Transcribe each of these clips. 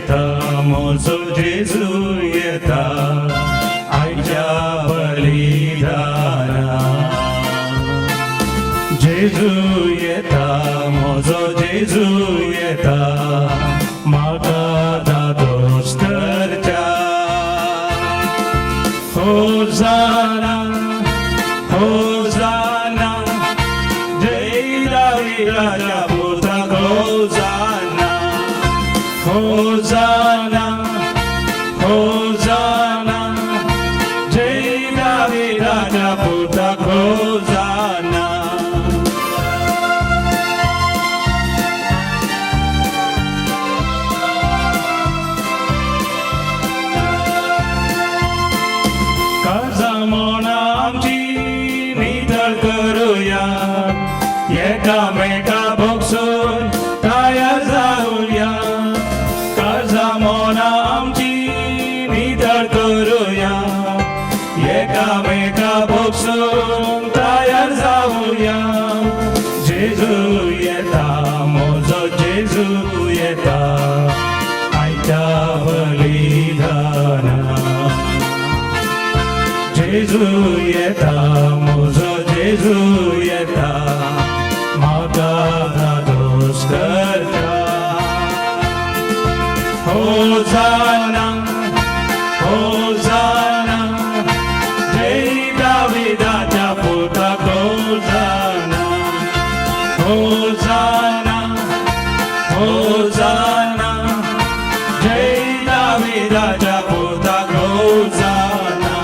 येता म्हजो जेजू येता आयच्या बलिदाना जेजू येता म्हजो जेजू येता म्हाका दादोस करच्या होसाना होसाना जय दाविदाच्या पुत्राक होसाना होसाना होसाना जय दाविदाच्या पुत्राक होसाना काजा म्हण आमची नितळ करूया एकामेका भोगसून तयार जाऊया काजा म्हण आमची नितळ करूया एकामेका भोगसून तयार जाऊया जेजू येता म्हजो जेजू येता आयच्या बलिदाना जेजू येता म्हजो जेजू येता म्हाका दादोस करता होसाना होसाना जय दाविदाच्या पुत्राक होसाना होसाना होसाना जय दाविदाच्या पुत्राक होसाना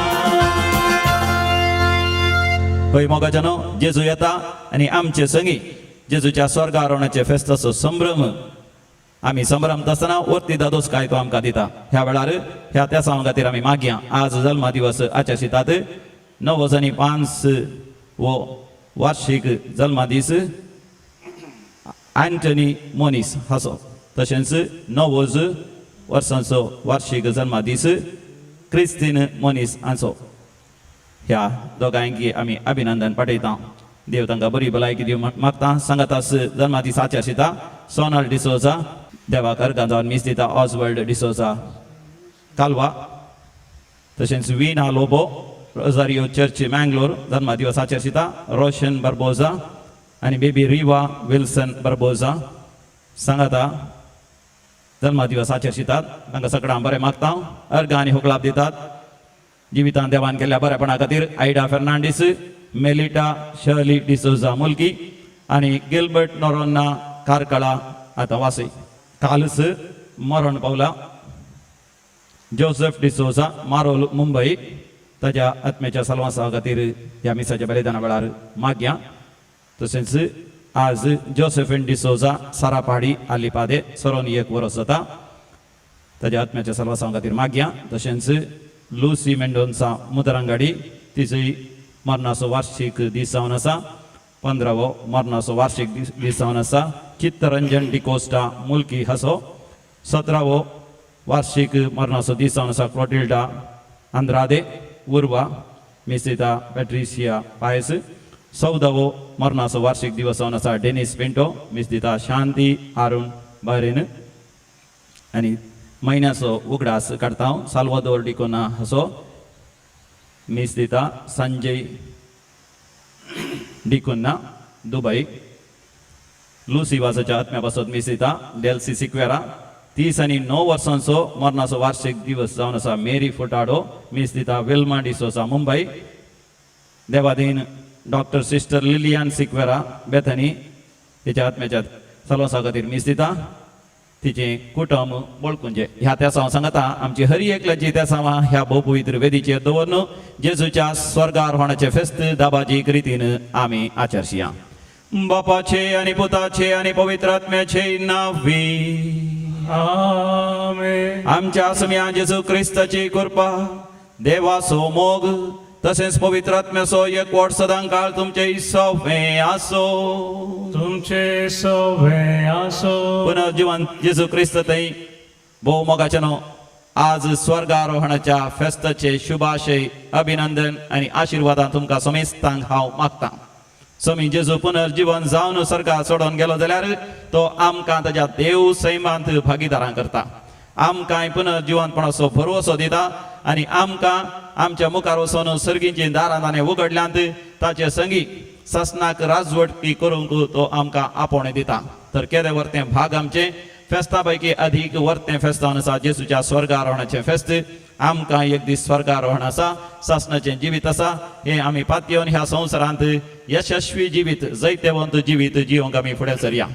होय मोगाच्यानो जेजू येता आणि आमचे संगी जेजूच्या स्वर्गारोहणाचे फेस्ताचो संभ्रम आम्ही संभ्रमत आसतना वरती दादोस काय तो आमकां दिता ह्या वेळार ह्या त्या खातीर आमी मागया आज जल्मा दिवस आचरशितात 9/5 वो वार्षिक जल्मा दीस अँटनी मोनीस हाचो तशेंच 9 वर्सांचो वार्षिक जल्मा दीस क्रिस्तीन मोनीस हांचो ह्या दोगांयकी आमी अभिनंदन पाठयता देव तांकां बरी भलायकी दिवं मागता सांगातास जल्मा दीस आचरशिता सोनाल डिसोजा देवाकर गांजावन मीस दिता ऑसवर्ल्ड डिसोजा कालवा तशेंच वीना लोबो रोजारियो चर्च मँगलोर जल्मा दिवस आचरशिता रोशन बर्बोजा आनी बेबी रिवा विल्सन बर्बोजा सांगाता जल्मा दिवस आचरशितात तांकां सगळ्यांक बरें मागता अर्घ आनी हुकलाप दितात जिवितांत देवान केल्ल्या बरेपणा खातीर Aida Fernandes Melita Shirley D'Souza Mulki आनी गिल्बर्ट नोरोन्ना कारकळा आतां वासय कालच मरण पावला जोसेफ डिसोजा मारोल मुंबई ताच्या आत्म्याच्या सलवासा खातीर ह्या मिसाच्या बलिदाना वेळार मागया तशेंच आज जोसेफिन डिसोजा सारापाडी आलिपादे सरोन 1 वर्स जाता ताच्या आत्म्याच्या सलवासा खातीर मागया तशेंच लुसी मेंडोन्सा मुदरांगाडी तिचोय मरणाचो वार्षिक दीस जावन आसा 15वो मरणाचो वार्षिक दीस जावन आसा चित्तरंजन डिकोस्टा मुलकी हाचो 17वो वार्षिक मरणाचो दीस जावन आसा क्लोटिल्डा आंद्रादे उर्वा मिसिता पॅट्रिशिया पायस 14वो मरणाचो वार्षिक दिवस जावन आसा डेनिस पिंटो मिसिता शांती आरुण बारेन आनी महिन्याचो उगडास काडटा हांव साल्वादोर डिकोना हाचो मीस दिता संजय डिकोना दुबई लुसी वासाच्या आत्म्या पासत मीस दिता डेल्सी सिक्वेरा 30 आनी 9 वर्सांचो मरणाचो वार्षिक दिवस जावन आसा मेरी फुटाडो मीस दिता विल्मा डिसोसा मुंबई देवादीन doctor sister Lillian Sequeira Bethany तिच्या आत्म्याच्या सलवासा खातीर मीस दिता तिचे कुटुंब बळकुंजे ह्या त्या सांगता आमची हरी एकल्याची त्या सावा ह्या भोवपवित्र वेदीचेर दवरून जेजूच्या स्वर्गारोहणाचे फेस्त दाबाजीक रितीन आमी आचरशिया बापाचे आनी पुताचे आनी पवित्र आत्म्याचे नावी आमेन आमच्या सम्या जेजू क्रिस्ताची कृपा देवाचो मोग तसेच पवित्र आत्म्याचो एकवट सदांकाळ तुमचे सवे आसो तुमचे सवे आसो पुनर्जीवन जेजू ख्रिस्त थंय भोव मोगाच्यानो आज स्वर्गारोहणाच्या फेस्ताचे शुभाशय अभिनंदन आनी आशिर्वादां तुमकां समेस्तांक हांव मागतां समी जेजू पुनर्जीवन जावन सर्गा सोडून गेलो जाल्यार तो आमकां ताच्या देव सैमांत भागीदारां करता आमकां पुनर्जिवनपणाचो भरवसो दिता आनी आमकां आमच्या मुखार वचून सर्गींची दारां ताणें उगडल्यांत ताचे संगी ससनाक राजवटी करूंक तो आमकां आपोवणें दिता तर केदें वर्तें भाग आमचे फेस्ता पैकी अधिक वर्तें फेस्तावन आसा जेजूच्या स्वर्गारोहणाचें फेस्त आमकां एक दीस स्वर्गारोहण आसा ससनाचें जिवीत आसा हें आमी पातयेवन ह्या संवसारांत यशस्वी जिवीत जैतेवंत जिवीत जिवंक आमी फुडें सरया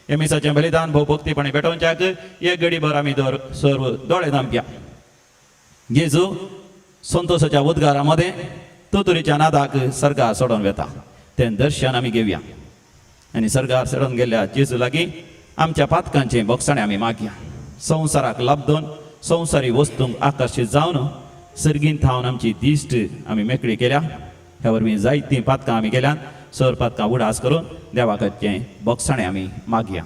हे मिसाचें बलिदान भोव भक्तीपणी भेटोवच्याक एक घडीभर आमी सर्व दोळे धांपया जेजू संतोशाच्या उद्गारा मध्ये तुतुरीच्या नादाक सर्गार सोडून वेता तें दर्शन आमी घेवया आनी सर्गार सोडून गेल्ल्या जेजू लागीं आमच्या पातकांचें बोगसाणें आमी मागया संवसाराक लाभदोन संवसारी वस्तूंक आकर्शीत जावन सर्गींत थावन आमची दिश्ट आमी मेकळी केल्या ह्या वरवीं जायतीं पातकां आमी केल्यात सर पातकां उडास करून देवाकडचें बोगसाणें आमी मागया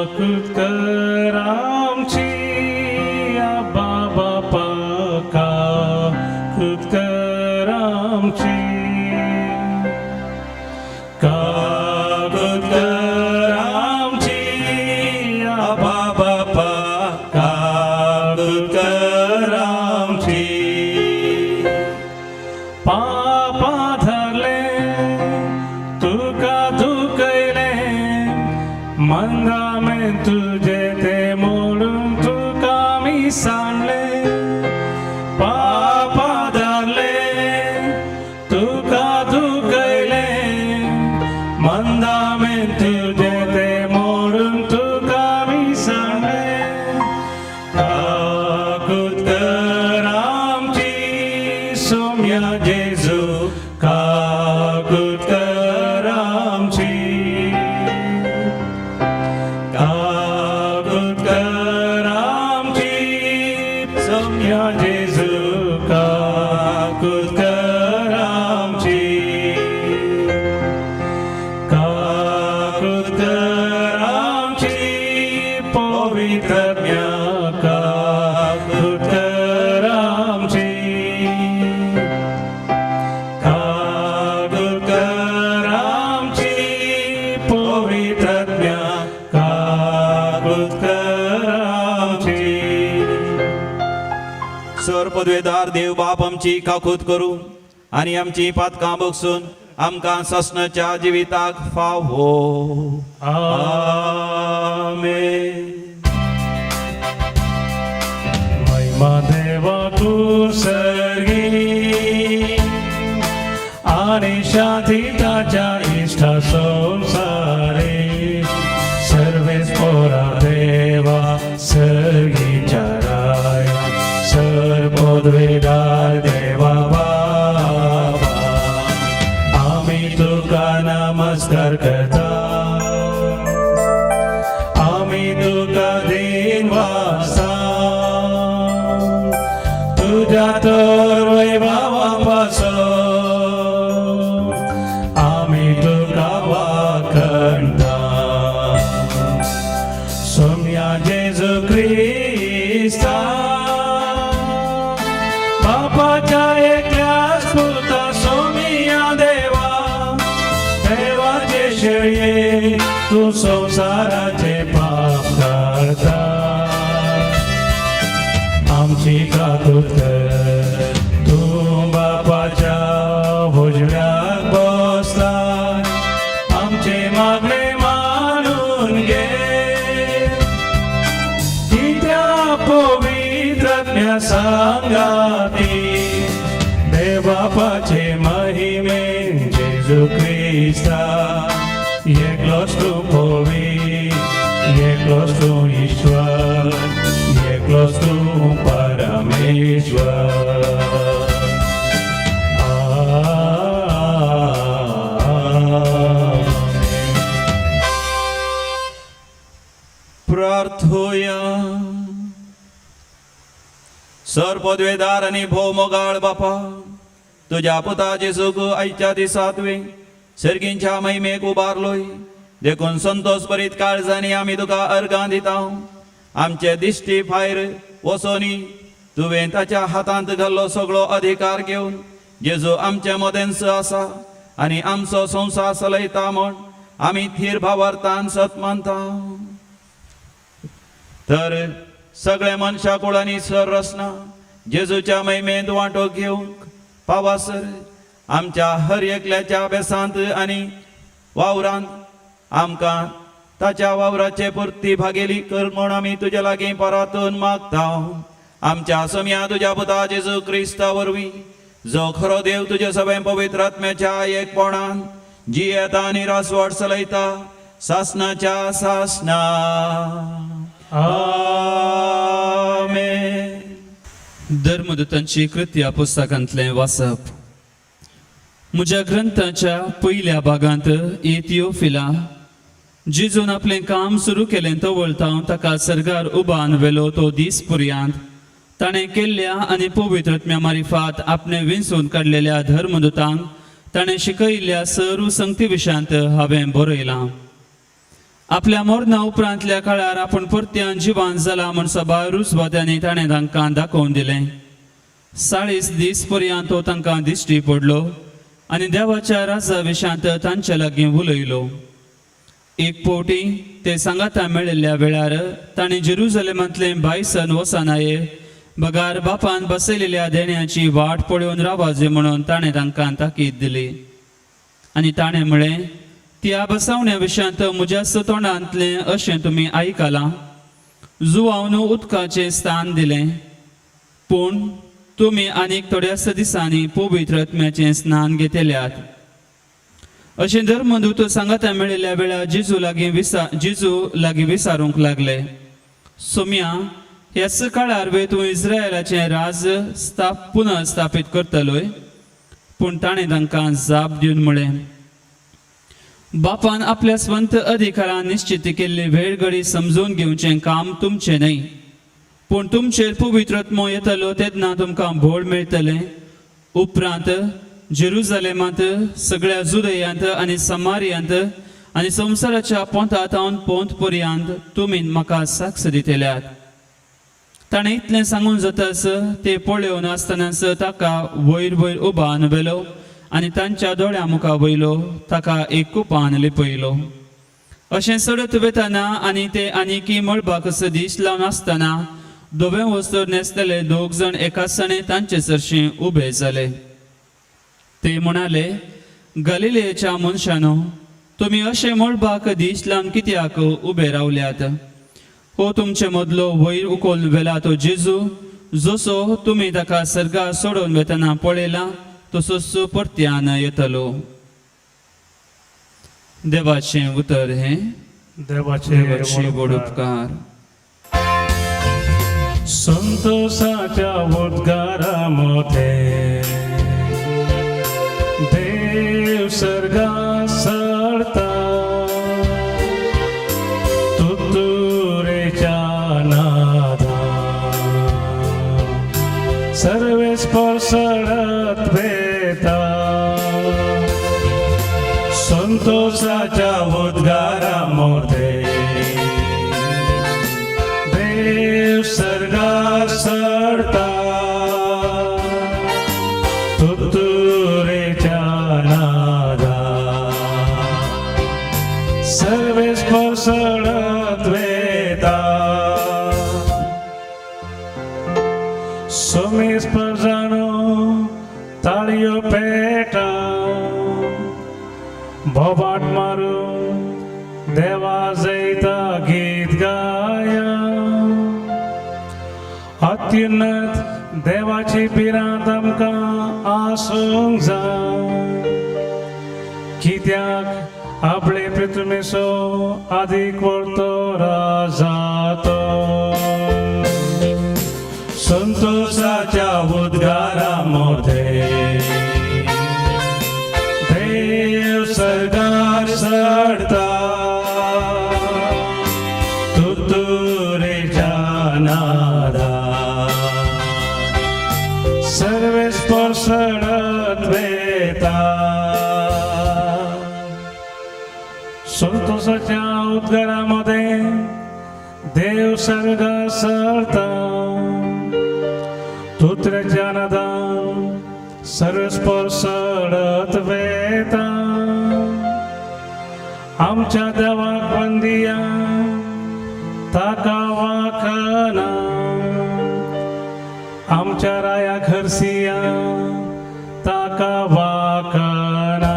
काकुत्कर आमची आबा बापा काकुत्कर आमची काकुत्कर आमची आबा बापा काकुत्कर आमची पापा धरले तुका दुखयले मंदा में तुझे ते मोडून तुका मी सांडले पापा धरले तुका दुखयले मंदा में तुझे ते मोडून तुका मी सांडले काकुत्कर आमची सोम्या जेजू काकुत्कर आमची काकुत्कर आमची सोम्या जेजू काकुत्कर आमची काकुत्कर आमची पवित्रज्ञा काकुत्कर आमची काकुत्कर आमची पवित्रज्ञा काकुत्कर आमची सर पदवेदार देव बाप आमची काकूत करूं आनी आमची पातकां बोगसून आमकां ससनाच्या जिविताक फावो आमेन महिमा देवा तू सर्गी आणि शांती ताच्या इष्टा संसारे सर्वेस पोरा देवा सर्गीच्या राय सर पदवेदार देवा बाबा आम्ही तुका नमस्कार करता आम्ही तुका दिनवासा तुझ्या तर वैभवापासून आम्ही तुका वाखणता सोम्या जेजू ख्रिस्ता बापाच्या एकल्याच पुता सोमिया देवा देवाचे शेळये तू संसाराचे पाप करता आमची काकूत कर तू बापाच्या भुजव्यात बसला आमचे मागणे मानून घे की त्या पवित्रज्ञ सांगाती देव बापाचे महिमे जेजू ख्रिस्ता एकलोच तू एकलोच तू ईश्वर एकलोच तू परमेश्वर आमेन. प्रार्थोया सर पदवेदार आणि भोव मोगाळ बापा तुझ्या पुताचे सुख आयच्या दिसातवे सर्गींच्या महिमेक उबारलोय देखून संतोष भरीत काळजांनी आमी तुका अर्गां दिता आमचे दिश्टी भायर वचोनी तुवें ताच्या हातांत घाल्लो सगळो अधिकार घेवन जेजू आमचे मदेंच आसा आनी आमचो संसार चलयता म्हण आमी थीर भावार्थान सत मानता. तर सगळे मनशा कुळांनी सर रचना जेजूच्या महिमेंत वांटो घेवंक पावासर आमच्या हर एकल्याच्या अभ्यासांत आनी वावरांत आमकां ताच्या वावराचे पुर्ती भागेली कर म्हण आमी तुजे लागीं परतून मागता. आमच्या सम्या तुज्या पुता जेजू क्रिस्ता वरवीं जो खरो देव तुजे सगळे पवित्र आत्म्याच्या एकपणान जियेता आनी रासवट चलयता सासनाच्या सासना. आमेन. धर्मदूतांची कृत्या पुस्तकांतलें वाचप. म्हज्या ग्रंथाच्या पयल्या भागांत एथिओफिला जेजून आपलें काम सुरू केलें तो वळतावन ताका सर्गार उबान व्हेलो तो दीस पर्यंत ताणें केल्ल्या आनी पवित्र आत्म्या मारिफात आपणे विंचून काडलेल्या धर्मदूतांक ताणें शिकयल्ल्या सर्व संगती विशयांत हांवें बरयलां. आपल्या मरणा उपरांतल्या काळार आपूण परत्यान जिवांत जाला म्हूण सभा रुजवाद्यांनी ताणें तांकां दाखोवन दिलें. 40 दीस पर्यंत तो तांकां दिश्टी पडलो आनी देवाच्या राजा विशयांत तांचे लागीं उलयलो. एक फावटी ते सांगाता मेळिल्ल्या वेळार ताणें जेरुसलेमांतलें भायसन वचनाये बगार बापान बसयलेल्या देण्याची वाट पळोवन रावाजे म्हणून ताणें तांकां ताकीद दिली. आनी ताणें म्हळें, त्या बसवण्या विशयांत म्हज्या तोंडांतलें अशें तुमी आयकलां. जुवांव उदकाचें स्थान दिलें, पूण तुमी आनीक थोड्याच दिसांनी पवित्र आत्म्याचें स्नान घेतल्यात. अशें धर्मदूत सांगाता मेळिल्ल्या वेळार जेजू लागीं विचारूंक लागले, सोम्या, ह्याच काळार वे तूं इस्रायलाचें राज पुनः स्थापीत करतलोय? पूण ताणें तांकां जाप दिवन म्हळें, बापान आपल्या स्वंत अधिकारान निश्चित केल्ली वेळ घडी समजून घेवचें काम तुमचें न्हय, पूण तुमचेर पवित्र आत्मो येतलो तेन्ना तुमकां भोड मेळटलें. उपरांत जेरुसलेमांत सगळ्या जुदयांत आनी समारियांत आनी संवसाराच्या पोंतांतावन पोंत पर्यंत तुमी म्हाका साक्ष दितल्यात. ताणें इतलें सांगून जाताच ते पळयोवन आसतनाच ताका वयर वयर उबान व्हेलो आनी तांच्या दोळ्या मुखा वयलो ताका एक कुपान लिपयलो. अशें चडत वेताना आनी ते आनीकी मळबाक दीस लावन आसतना धवे वस्त्र न्हेसलेले 2 जाण एकाचणे तांचे चरशी उबे जाले. ते म्हणाले, गलिलेच्या मनशानो, तुमी अशें मळबाक दीस लावन कित्याक उबे रावल्यात? हो तुमचे मदलो वयर उखोल व्हेला तो जेजू, जसो तुमी ताका सर्गा सोडून वेतना पळयला तसोच परत्यान येतलो. देवाचें उतर हे देवाचे गोड उपकार. संतोषाच्या उद्गारामध्ये देव सर्गा सरता, तुतुरेच्या नादा सर्वे स्पर्शत वेता. संतोषाच्या उद्गारामध्ये देव सर्गा सरता, तुतुरेच्या नादा सर्वे स्पर्शत वेता. सोमी स्पर्शानो ताळयो पेटा, बोबाट मारून देवा जैता गीत गाया. अत्युन्नत देवाची पिरांत आमकां आसूंक जाय, कित्याक आपले पृथ्वीचो आदीक व्हरतो राजा तो. संतोषाच्या उद्गारामध्ये देव सर्गार सरता, तुतुरेच्या नादा सर्वे स्पर्शत वेता. संतोषाच्या उद्गारामध्ये देव सर्गार सरता, पुत्राच्या नादान सर्वस्पर सडत वेता आमच्या देवाक वंदिया ताका वाखना आमच्या राया घरसिया ताका वाखना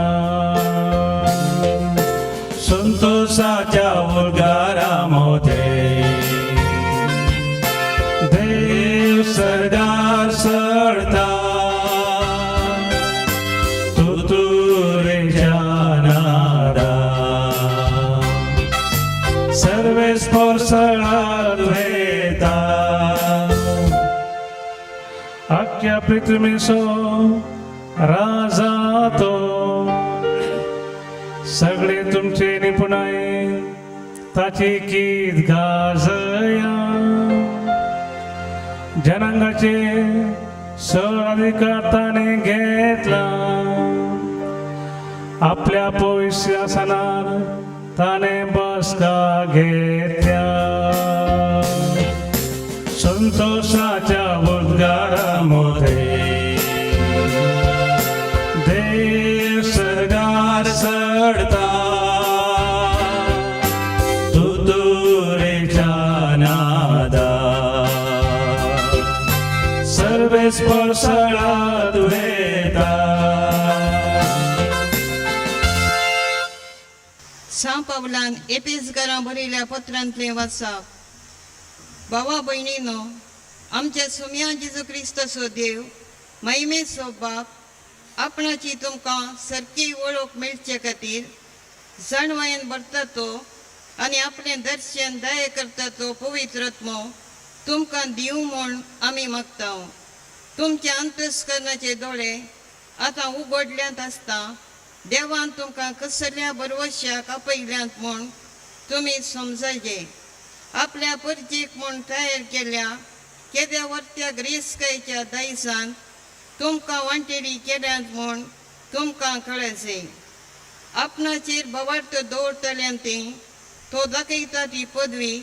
संतोषाच्या उद्गारामध्ये देव सरदार सरता तुतुरेच्या नादा सर्वे स्पर्शळात वेता अख्ख्या पृथ्वीसो राजा तो सगळे तुमचे निपुणाई ताची गीत गाजया जनांगाचे सर अधिकार ताने घेतला आपल्या पवित्रासनार ताने बसका घेतल्या संतोषाच्या उद्गारामध्ये देव सरदार सरता तुतुरेच्या नादा सर्वे स्पर्शळात वेता सांत पावलान एपिसकारां बरयल्या पत्रांतले वाचप भावा भयणीनो आमच्या सुम्या जेजू क्रिस्ताचो देव महिमेचो बाप आपणाची तुमकां सारकी वळख मेळचे खातीर जाणवायेन भरता तो आनी आपलें दर्शन दये करता तो पवित्र आत्मो तुमकां दिवं म्हूण आमी मागता तुमच्या अंतस्करणाचे दोळे आतां उगडल्यांत आसता देवान तुमकां कसल्या बरवश्याक आपयल्यांत म्हूण तुमी समजायचे आपल्या परजेक म्हूण तयार केल्या केद्या वर्त्या ग्रेस्कायच्या दायजान तुमकां वांटेरी केल्यांत म्हूण तुमकां कळचे आपणाचेर भवार्थ दवरतल्यांत तो दाखयता ती पदवी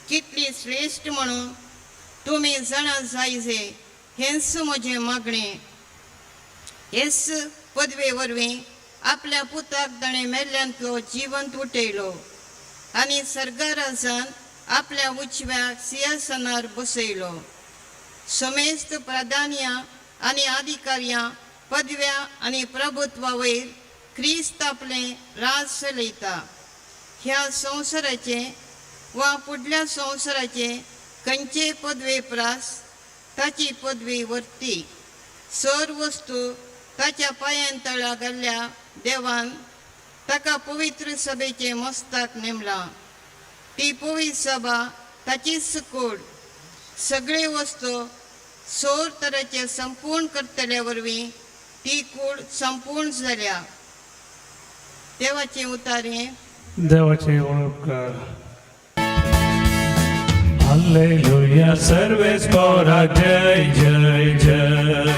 कितली श्रेश्ठ म्हणून तुमी जाणा जायचे हेंच म्हजें मागणें हेच पदवे वरवीं आपल्या पुताक ताणें मेल्ल्यांतलो जिवंत उठयलो आनी सर्गाराजान आपल्या उजव्या सिंहासनार बसयलो समेस्त प्राधान्या आनी अधिकार्यां पदव्या आनी प्रभुत्वा वयर क्रिस्त आपलें राज चलयता ह्या संवसाराचे वा फुडल्या संवसाराचे खंयचे पदवे प्रास ताची पदवी वर्ती सर वस्तू ताच्या पांयां तळा घाल्ल्या देवान ताका पवित्र सभेचे मस्ताक नेमला ती पवित्र सभा ताचीच कूड सगळे वस्तू सोर तराचे संपूर्ण करतल्या वरवीं ती कूड संपूर्ण जाल्या देवाचे उतारे देवाचे वळख कर हालेलुया सर्वेस पोराक जय जय जय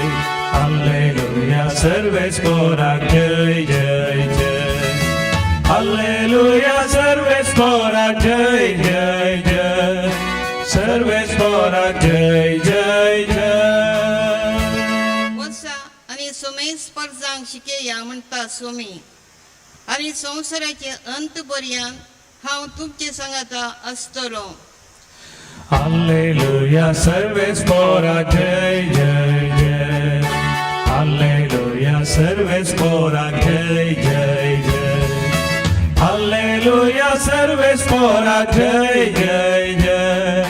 हालेलुया सर्वेस पोराक जय जय जय हालेलुया सर्वेस पोराक जय जय जय सर्वेस पोराक जय जय जय वसा आनी सोमेस परजांक शिकेया म्हणटा सोमी आनी संवसाराचे अंत पर्यंत हांव तुमचे सांगाता आसतलो Hallelujah, सर्वेस पोराक जय जय जय Hallelujah, सर्वेस पोराक जय जय जय Hallelujah, सर्वेस पोराक जय जय जय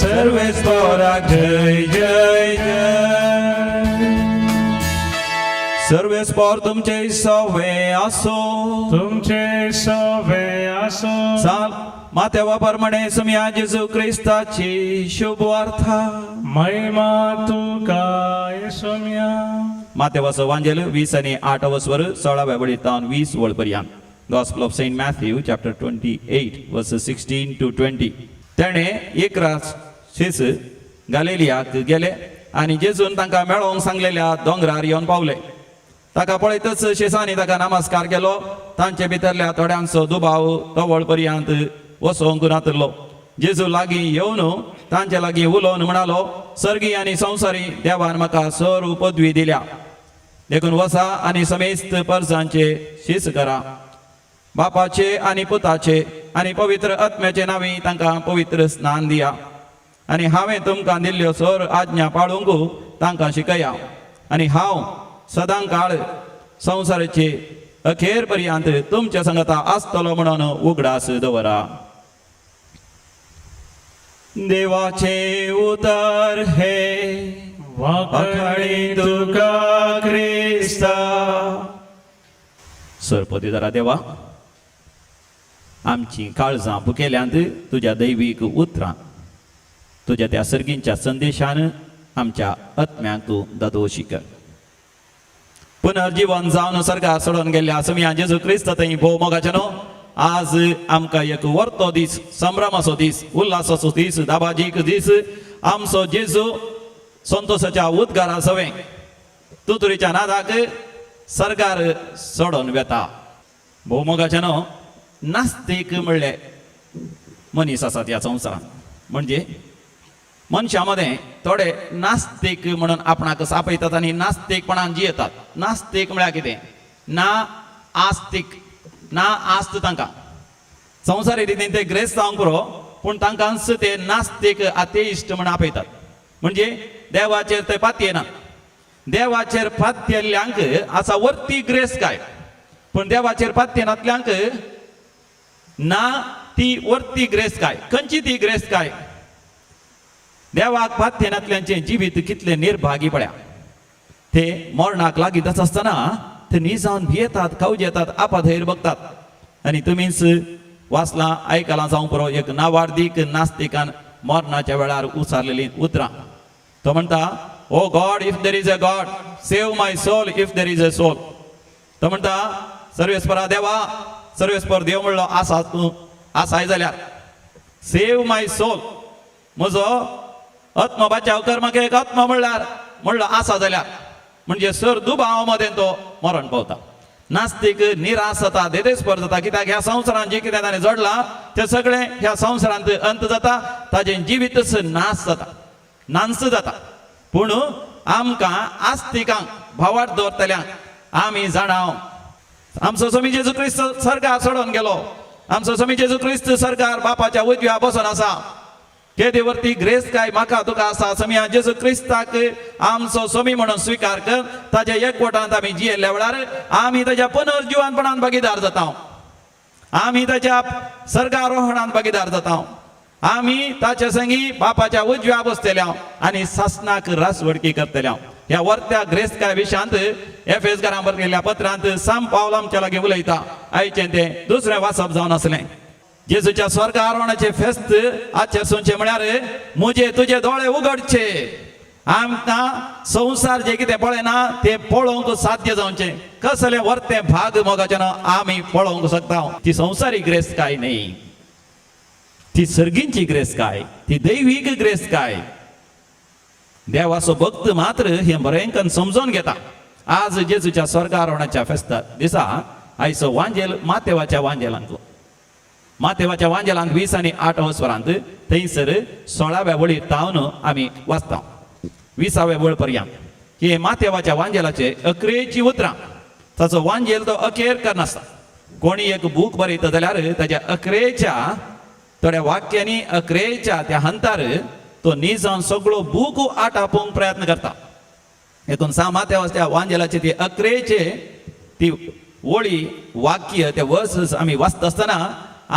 सर्वेस पोराक जय जय जय सर्वेस पोर तुमचे सवे आसो तुमचे सवे आसो चाल मातेवा प्रमाणे सुम्या जेजू क्रिस्ताची शुभ वार्ता महिमा तुका येशोम्या मातेवाचो वांजेल 20 आणि 8 वस्वर 16व्या वळींतान 20 वळपर्यंत gospel of saint Matthew chapter 28 verses 16 to 20 तेणे एक रात शेस गलिलियाक गेले आणि जेजून तांकां मेळोंक सांगलेल्या दोंगरार येवन पावले ताका पळयतच शेसांनी ताका नमस्कार केलो तांचे भितरल्या थोड्यांचो दुबाव तवळ पर्यंत वसोंक नातरलो जेजू लागीं येवन तांचे लागीं उलोवन म्हणालो, सर्गी आनी संवसारी देवान म्हाका सर्व पदवी दिल्या, देखून वसा आनी समेस्त परसांचे शीस करा. बापाचे आनी पुताचे आनी पवित्र आत्म्याचे नांवी तांकां पवित्र स्नान दिया. आनी हांवें तुमकां दिल्ल्यो सर आज्ञा पाळूंक तांकां शिकया. आनी हांव सदां काळ संवसाराचे अखेर पर्यंत तुमच्या संगता आसतलो म्हणून उगडास दवरा. देवाचे उतर हे वाखाणी तुका क्रिस्ता. सरपतीदारा देवा, आमची काळजां भुकेल्यांत तुज्या दैवीक उतरां, तुज्या त्या सर्गींच्या संदेशान आमच्या आत्म्याक तूं दादोशी कर. पुनर्जीवन जावन सर्गार सोडून गेल्ल्या समिया जेजू क्रिस्त थंय भोव मोगाचे न्हू, आज आमकां एक वर्तो दीस, संभ्रमाचो दीस, उल्हासाचो दीस, दाबाजीक दीस. आमचो जेजू संतोशाच्या उद्गारा सवें तुतुरीच्या नादाक सर्गार सोडून वेता. भोव मोगाचे न्हू, नास्तीक म्हणले मनीस आसात ह्या संवसारांत. म्हणजे मनशा मदें थोडे नास्तीक म्हणून आपणाक सापयतात आनी नास्तीकपणान जियेतात. नास्तीक म्हळ्यार कितें? ना आस्तीक, ना आस्त तांकां. संवसारी रितीन ते ग्रेस्त जावंक पुरो, पूण तांकांच ते नास्तीक अथेइस्ट म्हण आपयतात. म्हणजे देवाचेर ते पातयेना. देवाचेर पातयल्ल्यांक आसा वर्ती ग्रेस काय, पूण देवाचेर पातयेनातल्यांक ना ती वर्ती ग्रेस काय. खंयची ती ग्रेस काय? देवाक पातयेनातल्यांचें जिवीत कितलें निर्भागी पळया. ते मरणाक लागीत आसतना ते न्ही जावन भियेतात, खावजेतात, आपाधैर बगतात. आनी तुमीच वाचलां, आयकलां जावं पुरो, एक नावार्दीक नास्तिकान मरणाच्या वेळार उसारलेलीं उतरां. तो म्हणटा, oh God, if there is a God, save my soul if there is a soul. तो म्हणटा, सर्वेस्परा देवा, सर्वेस्पर देव म्हणलो आसा तूं, आसाय जाल्यार सेव माय सोल, म्हजो आत्म बचाव कर. म्हाका एक आत्मा म्हणलो आसा जाल्यार, म्हणजे सर दुबाव मदें तो मरण पावता. नास्तीक निराश जाता, देदेस्पर जाता. कित्याक ह्या संवसारांत जे कितें ताणें जोडलां तें सगळें ह्या संवसारांत अंत जाता, ताजें जिवीतच नाश जाता, नांस जाता. पूण आमकां आस्तिकांक, भावार्थ दवरतल्यांक आमी जाणाव, आमचो स्वामी जेजू क्रिस्त सर्गार सोडून गेलो. आमचो स्वामी जेजू क्रिस्त सर्गार बापाच्या उजव्या बसून आसा. ते वरती ग्रेस काय म्हाका तुका आसा. समिया जेजू क्रिस्ताक आमचो स्वामी म्हणून स्वीकार कर. ताच्या एकवटांत आमी जियेल्ल्या वेळार आमी ताच्या पुनर्जिवानपणान भागीदार जाता. आमी ताच्या सर्गारोहणांत भागीदार जाता. आमी ताचे संगी बापाच्या उजव्या बसतल्या आनी सासनाक रासवडकी करतल्या. ह्या वर्त्या ग्रेस काय विशयांत एफेसकारांक बरयल्ल्या पत्रांत सांब पावल आमच्या लागीं उलयता. आयचें तें दुसरें वाचप जावन आसलें. जेजूच्या स्वर्गारोहणाचे फेस्त आजचे सुनचे म्हळ्यार मुजे तुजे दोळे उगडचे. आमकां संवसार जे कितें पळयना ते पळोवंक साध्य जावचें. कसलें वर्तें भाग मोगाचें आमी पळोवंक शकता. ती संवसारी ग्रेस काय न्ही, ती सर्गींची ग्रेस काय, ती दैवीक ग्रेस काय. देवाचो भक्त मात्र हें बरेंकन समजून घेता. आज जेजूच्या स्वर्गारोहणाच्या फेस्ता दिसा आयचो वांजेल मातेवाच्या वांजेलांतलो. मातेवाच्या वांजेलांत 20 आनी 8 वस्वरांत थंयसर 16व्या वळीर तावन आमी वाचता. 20व्या वळ पर्यंत हे मातेवाच्या वांजेलाचे अकरेची उतरां. ताचो वांजेल तो अखेर करनासता. कोणी एक बूक बरयता जाल्यार ताच्या अकरेच्या थोड्या वाक्यांनी अकरेच्या त्या हंतार तो न्ही जावन सगळो बूक आटापूंक प्रयत्न करता. देखून मातेवाच्या वांजेलाचे ती अकरेचे ती वळी वाक्य ते वर्स आमी वाचता आसतना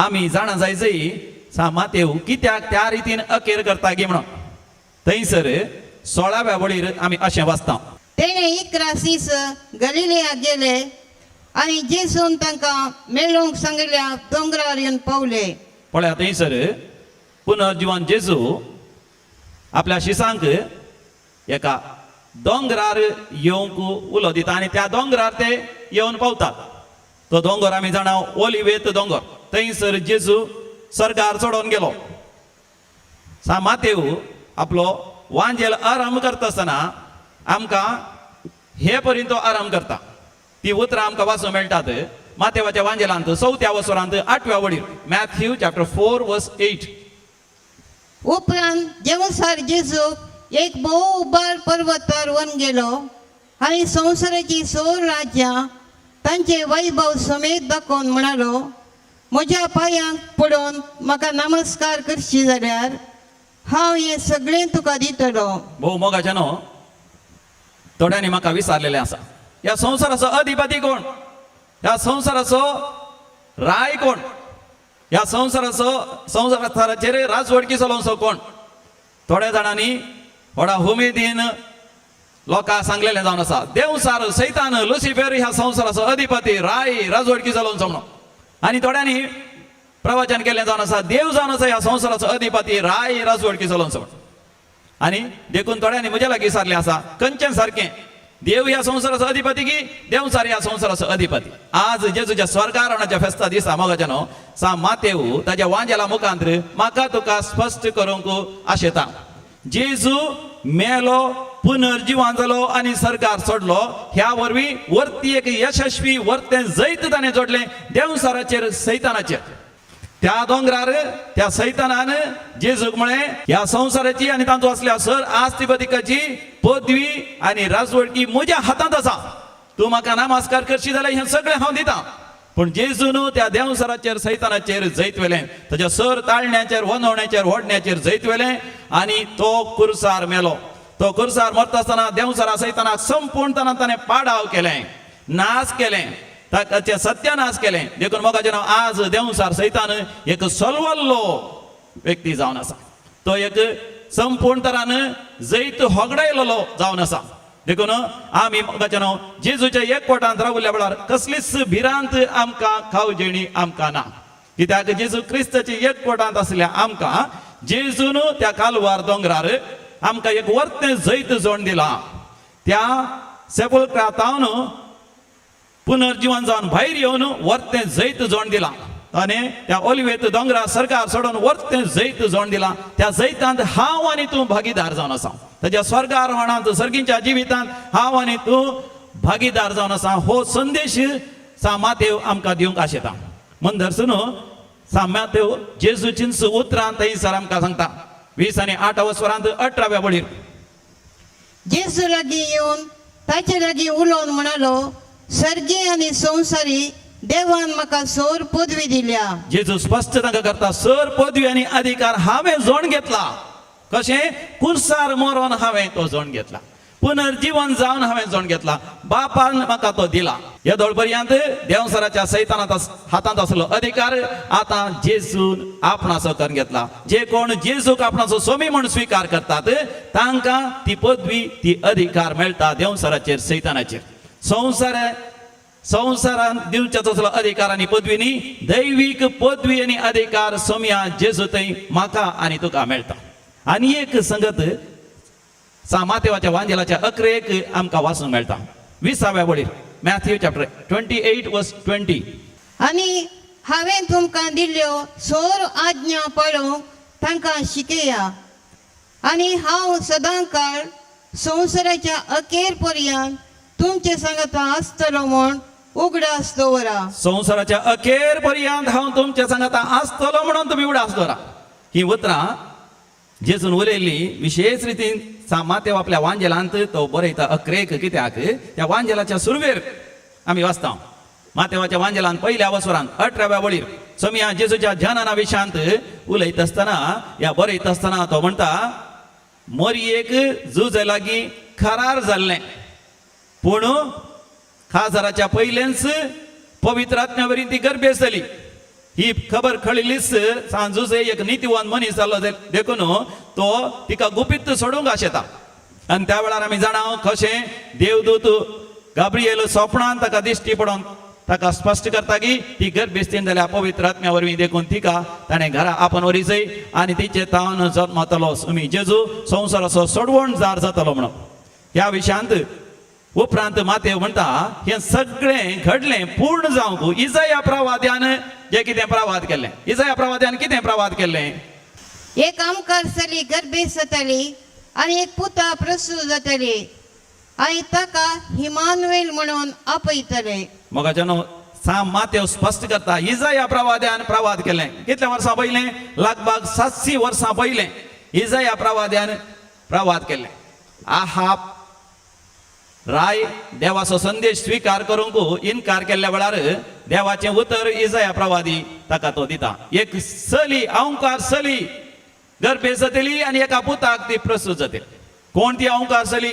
आमी जाणा जाय जय मातेव कित्याक त्या रितीन अखेर करता गे म्हणून. थंयसर 16व्या वळीर आमी अशें वाचता. तेणे 11 दीस गलिलेयांत गेले आनी जेसून तांकां मेळोवंक सांगिल्ल्या दोंगरार येवन पावले. पळया थंयसर पुनर्जीवन जेजू आपल्या शिसांक एका दोंगरार येवंक उलो दिता आनी त्या दोंगरार ते येवन पावतात. तो दोंगर आमी जाणा ओलिवेत दोंगर. थंयसर जेजू सर्गार चडोवन गेलो. मातेव आपलो वांजेल आराम करता आसतना आमकां हे पर्यंत तो आराम करता. ती उतरां आमकां वाचूंक मेळटात मातेवाच्या वांजेलांत 4थ्या वसरांत 8व्या वळीर. मॅथ्यू चॅप्टर 4 वर्स 8. उपरांत जेवसार जेजू एक भोव उबार पर्वतार वन गेलो आनी संवसाराची सगळी राज्यां तांचे वैभव समेत दाखोवन म्हणालो, म्हज्या पांयांक पडोवन म्हाका नमस्कार करशी जाल्यार हांव हें सगळें तुका दितलो. भोव मोगाचे न्हू, थोड्यांनी म्हाका विचारलेलें आसा, ह्या संवसाराचो अधिपती कोण? ह्या संवसाराचो राय कोण? ह्या संवसाराचेर राजवडकी चलोवचो कोण? थोड्या जाणांनी व्हडा उमेदीन लोकांक सांगलेलें जावन आसा, देवसार सैतान लुसिफर ह्या संवसाराचो अधिपती राय राजवडकी चलोवचो म्हणून. आनी थोड्यांनी प्रवचन केलें जावन आसा, देव जावन आसा ह्या संवसाराचो अधिपती राय राजवडकी चलोवचो म्हणून. आनी देखून थोड्यांनी म्हज्या लागीं विचारलें आसा, खंयचें सारकें, देव ह्या संवसाराचो अधिपती की देवसार ह्या संवसाराचो अधिपती? आज जेजूच्या स्वर्गारोहणाच्या फेस्ता दिसा मोगाच्यानो सा मातेव ताच्या वांजेला मुखांतर म्हाका तुका स्पश्ट करूंक आशेता. जेजू मेलो, पुनर्जिवान जालो आनी सरकार सोडलो, ह्या वरवीं वर्ती एक यशस्वी वर्तें जैत ताणें जोडलें देवसाराचेर सैतानाचेर. त्या दोंगरार त्या सैतानान जेजूक म्हळें, ह्या संवसाराची आनी तांचो असल्या सर आस्तिपदिकाची पदवी आनी राजवडकी म्हज्या हातांत आसा. तूं म्हाका नमस्कार करशी जाल्यार हें सगळें हांव दितां. पूण जेजून त्या देवसाराचेर सैतानाचेर जैत वेलें, ताच्या सर ताळण्याचेर, वनवण्याचेर, ओडण्याचेर जैत वेलें आनी तो कुरसार मेलो. तो कुरसार मरता आसतना देवसारा सैतानाक संपूर्णपणान ताणें पाडाव केलें, नाश केलें, ताचे सत्यानाश केलें. देखून मोगाचें नांव आज देवसार सैतान एक सलवल्लो व्यक्ती जावन आसा. तो एक संपूर्ण तरान जैत होगडायलो जावन आसा. देखून आमी मोगाचें नांव जेजूच्या एकवटांत रावल्या वेळार कसलीच भिरांत आमकां खावजेणी आमकां ना. कित्याक जेजू क्रिस्ताची एकवटांत आसल्या आमकां जेजून त्या कालवार दोंगरार आमकां एक वर्तें जैत जोड दिलां. त्या सेपुल्क्रांतावन पुनर्जीवन जावन भायर येवन वर्तें जैत जोड दिलां आनी त्या ओलिवेत दोंगरा सरकार सोडून वर्तें जैत जोड दिलां. त्या जैतांत हांव आनी तूं भागीदार जावन आसा. ताच्या स्वर्गारोहणांत सर्गीच्या जिवितांत हांव आनी तूं भागीदार जावन आसा. हो संदेश सा मातेव आमकां दिवंक आशेता. म्हण धरसून सा मातेव जेजूचींच उतरां थंयसर आमकां सांगता. 20 आनी 8 वस्वरांत 18व्या बळीर जेजू लागीं येवन ताचे लागीं उलोवन म्हणालो, सर्गी आनी संवसारी देवान म्हाका सर पदवी दिल्या. जेजू स्पश्ट तांकां करता, सर पदवी आनी अधिकार हांवें जोड घेतला. कशें? कुरसार मरोन हांवें तो जोड घेतला, पुनर्जीवन जावन हांवें जोड घेतला, बापान म्हाका तो दिला. येदोळ पर्यंत देवसाराच्या सैतानात हातांत आसलो अधिकार आतां जेजून आपणाचो करून घेतला. जे कोण जेजूक आपणाचो स्वामी म्हूण स्विकार करतात तांकां ती पदवी, ती अधिकार मेळटा देवसाराचेर, सैतानाचेर. संवसारान दिवच्याचो असलो अधिकार आनी पदवी न्ही, दैवीक पदवी आनी अधिकार सोम्या जेजू थंय म्हाका आनी तुका मेळटा. आनी एक संगत सा मातेवाच्या वांजेलाच्या 11 आमकां वाचूंक मेळटा. 20व्या वळीर मॅथ्यू चॅप्टर 28 वर्स 20. आनी हांवें तुमकां दिल्ल्यो सर आज्ञा पाळूंक तांकां शिकया. आनी हांव सदां काळ संवसाराच्या अखेर पर्यंत तुमचे सांगता आसतलो म्हूण उगडास दवरा. संवसाराच्या अखेर पर्यंत हांव तुमच्या सांगता आसतलो म्हणून तुमी उगडास दवरा. ही उतरां जेजून उलयल्ली विशेष रितीन सा मातेव आपल्या वांजेलांत तो बरयता 11 कित्याक त्या वांजेलाच्या सुरवेर आमी वाचता. मातेवाच्या वांजेलांत 1ल्या वस्वरांत 18व्या वळीर सोम्या जेजूच्या जनाना विशयांत उलयत आसतना या बरयत आसतना तो म्हणटा, मोरयेक जुजे लागीं करार जाल्लें, पूण खाजाराच्या पयलेंच पवित्र आत्म्या वरवीं ती गर्भेस जाली. ही खबर कळिल्लीच सांजुजे एक नितीवान मनीस जाल्लो देखून तो तिका गुपीत सोडूंक आशेता. आनी त्या वेळार आमी जाणां कशें देवदूत गाब्रिएल सोपणान ताका दिश्टी पडोवन ताका स्पश्ट करता की ती गर्भेस्तीन जाल्या पवित्र आत्म्या वरवीं देखून तिका ताणें घरा आपण वरिचय आनी तिचे तावन जल्मतलो सुमी जेजू संवसाराचो सोडवणदार जातलो म्हणून. ह्या विशयांत उपरांत मातेव म्हणटा, हें सगळें घडलें पूर्ण जावंक इजाया प्रवाद्यान जें कितें प्रवाद केल्लें. इजाया प्रवाद्यान कितें प्रवाद केल्लें? एक आमकार चली गर्भेस जाताली आनी एक पुता प्रसूत जाताली आनी ताका इम्मानुएल म्हणून आपयतले. मोगाच्यानो सा मातेव स्पश्ट करता, इजाया प्रवाद्यान प्रवाद केलें. कितल्या वर्सां पयलें? लागभग 700 वर्सां पयलें इजाया प्रवाद्यान प्रवाद केले आहाब राय देवाचो संदेश स्वीकार करूंक इन्कार केल्ल्या वेळार देवाचें उतर इजाया प्रवादी ताका तो दिता एक सली अवंकार सली गर्भे जातली आनी एका पुताक ती प्रसूत जातली कोण ती अवंकार सली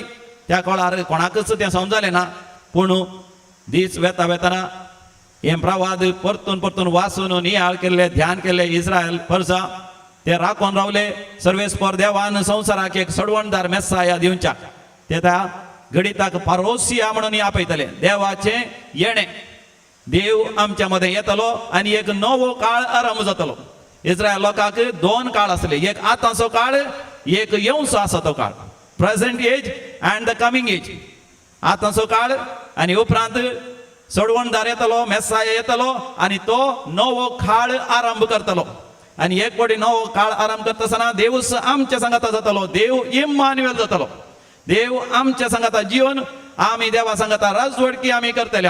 त्या काळार कोणाकच तें समजलें ना पूण दीस वेता वेतना हे प्रवाद परतून परतून वाचून नियाळ केल्ले ध्यान केल्ले इस्रायल परजा ते राखून रावले सर्वेस्पर देवान संवसाराक एक सडवणदार मेस्साया दिवच्या ते त्या घडिताक पारोसिया म्हणून आपयतले देवाचे येणे देव आमच्या मध्ये येतलो आनी एक नवो काळ आरंभ जातलो इस्रायल लोकांक दोन काळ आसले एक आतांचो काळ एक येवचो आसा तो काळ present age and the coming age आतांचो काळ आनी उपरांत सडवणदार येतलो मेस्साया येतलो आनी तो नवो काळ आरंभ करतलो आनी एक फावटी नवो काळ आरंभ करता आसतना देवूच आमच्या संगता जातलो देव इम्मानुएल जातलो देव आमच्या संगता जीवन आमी देवा संगता राजवडकी आमी करतले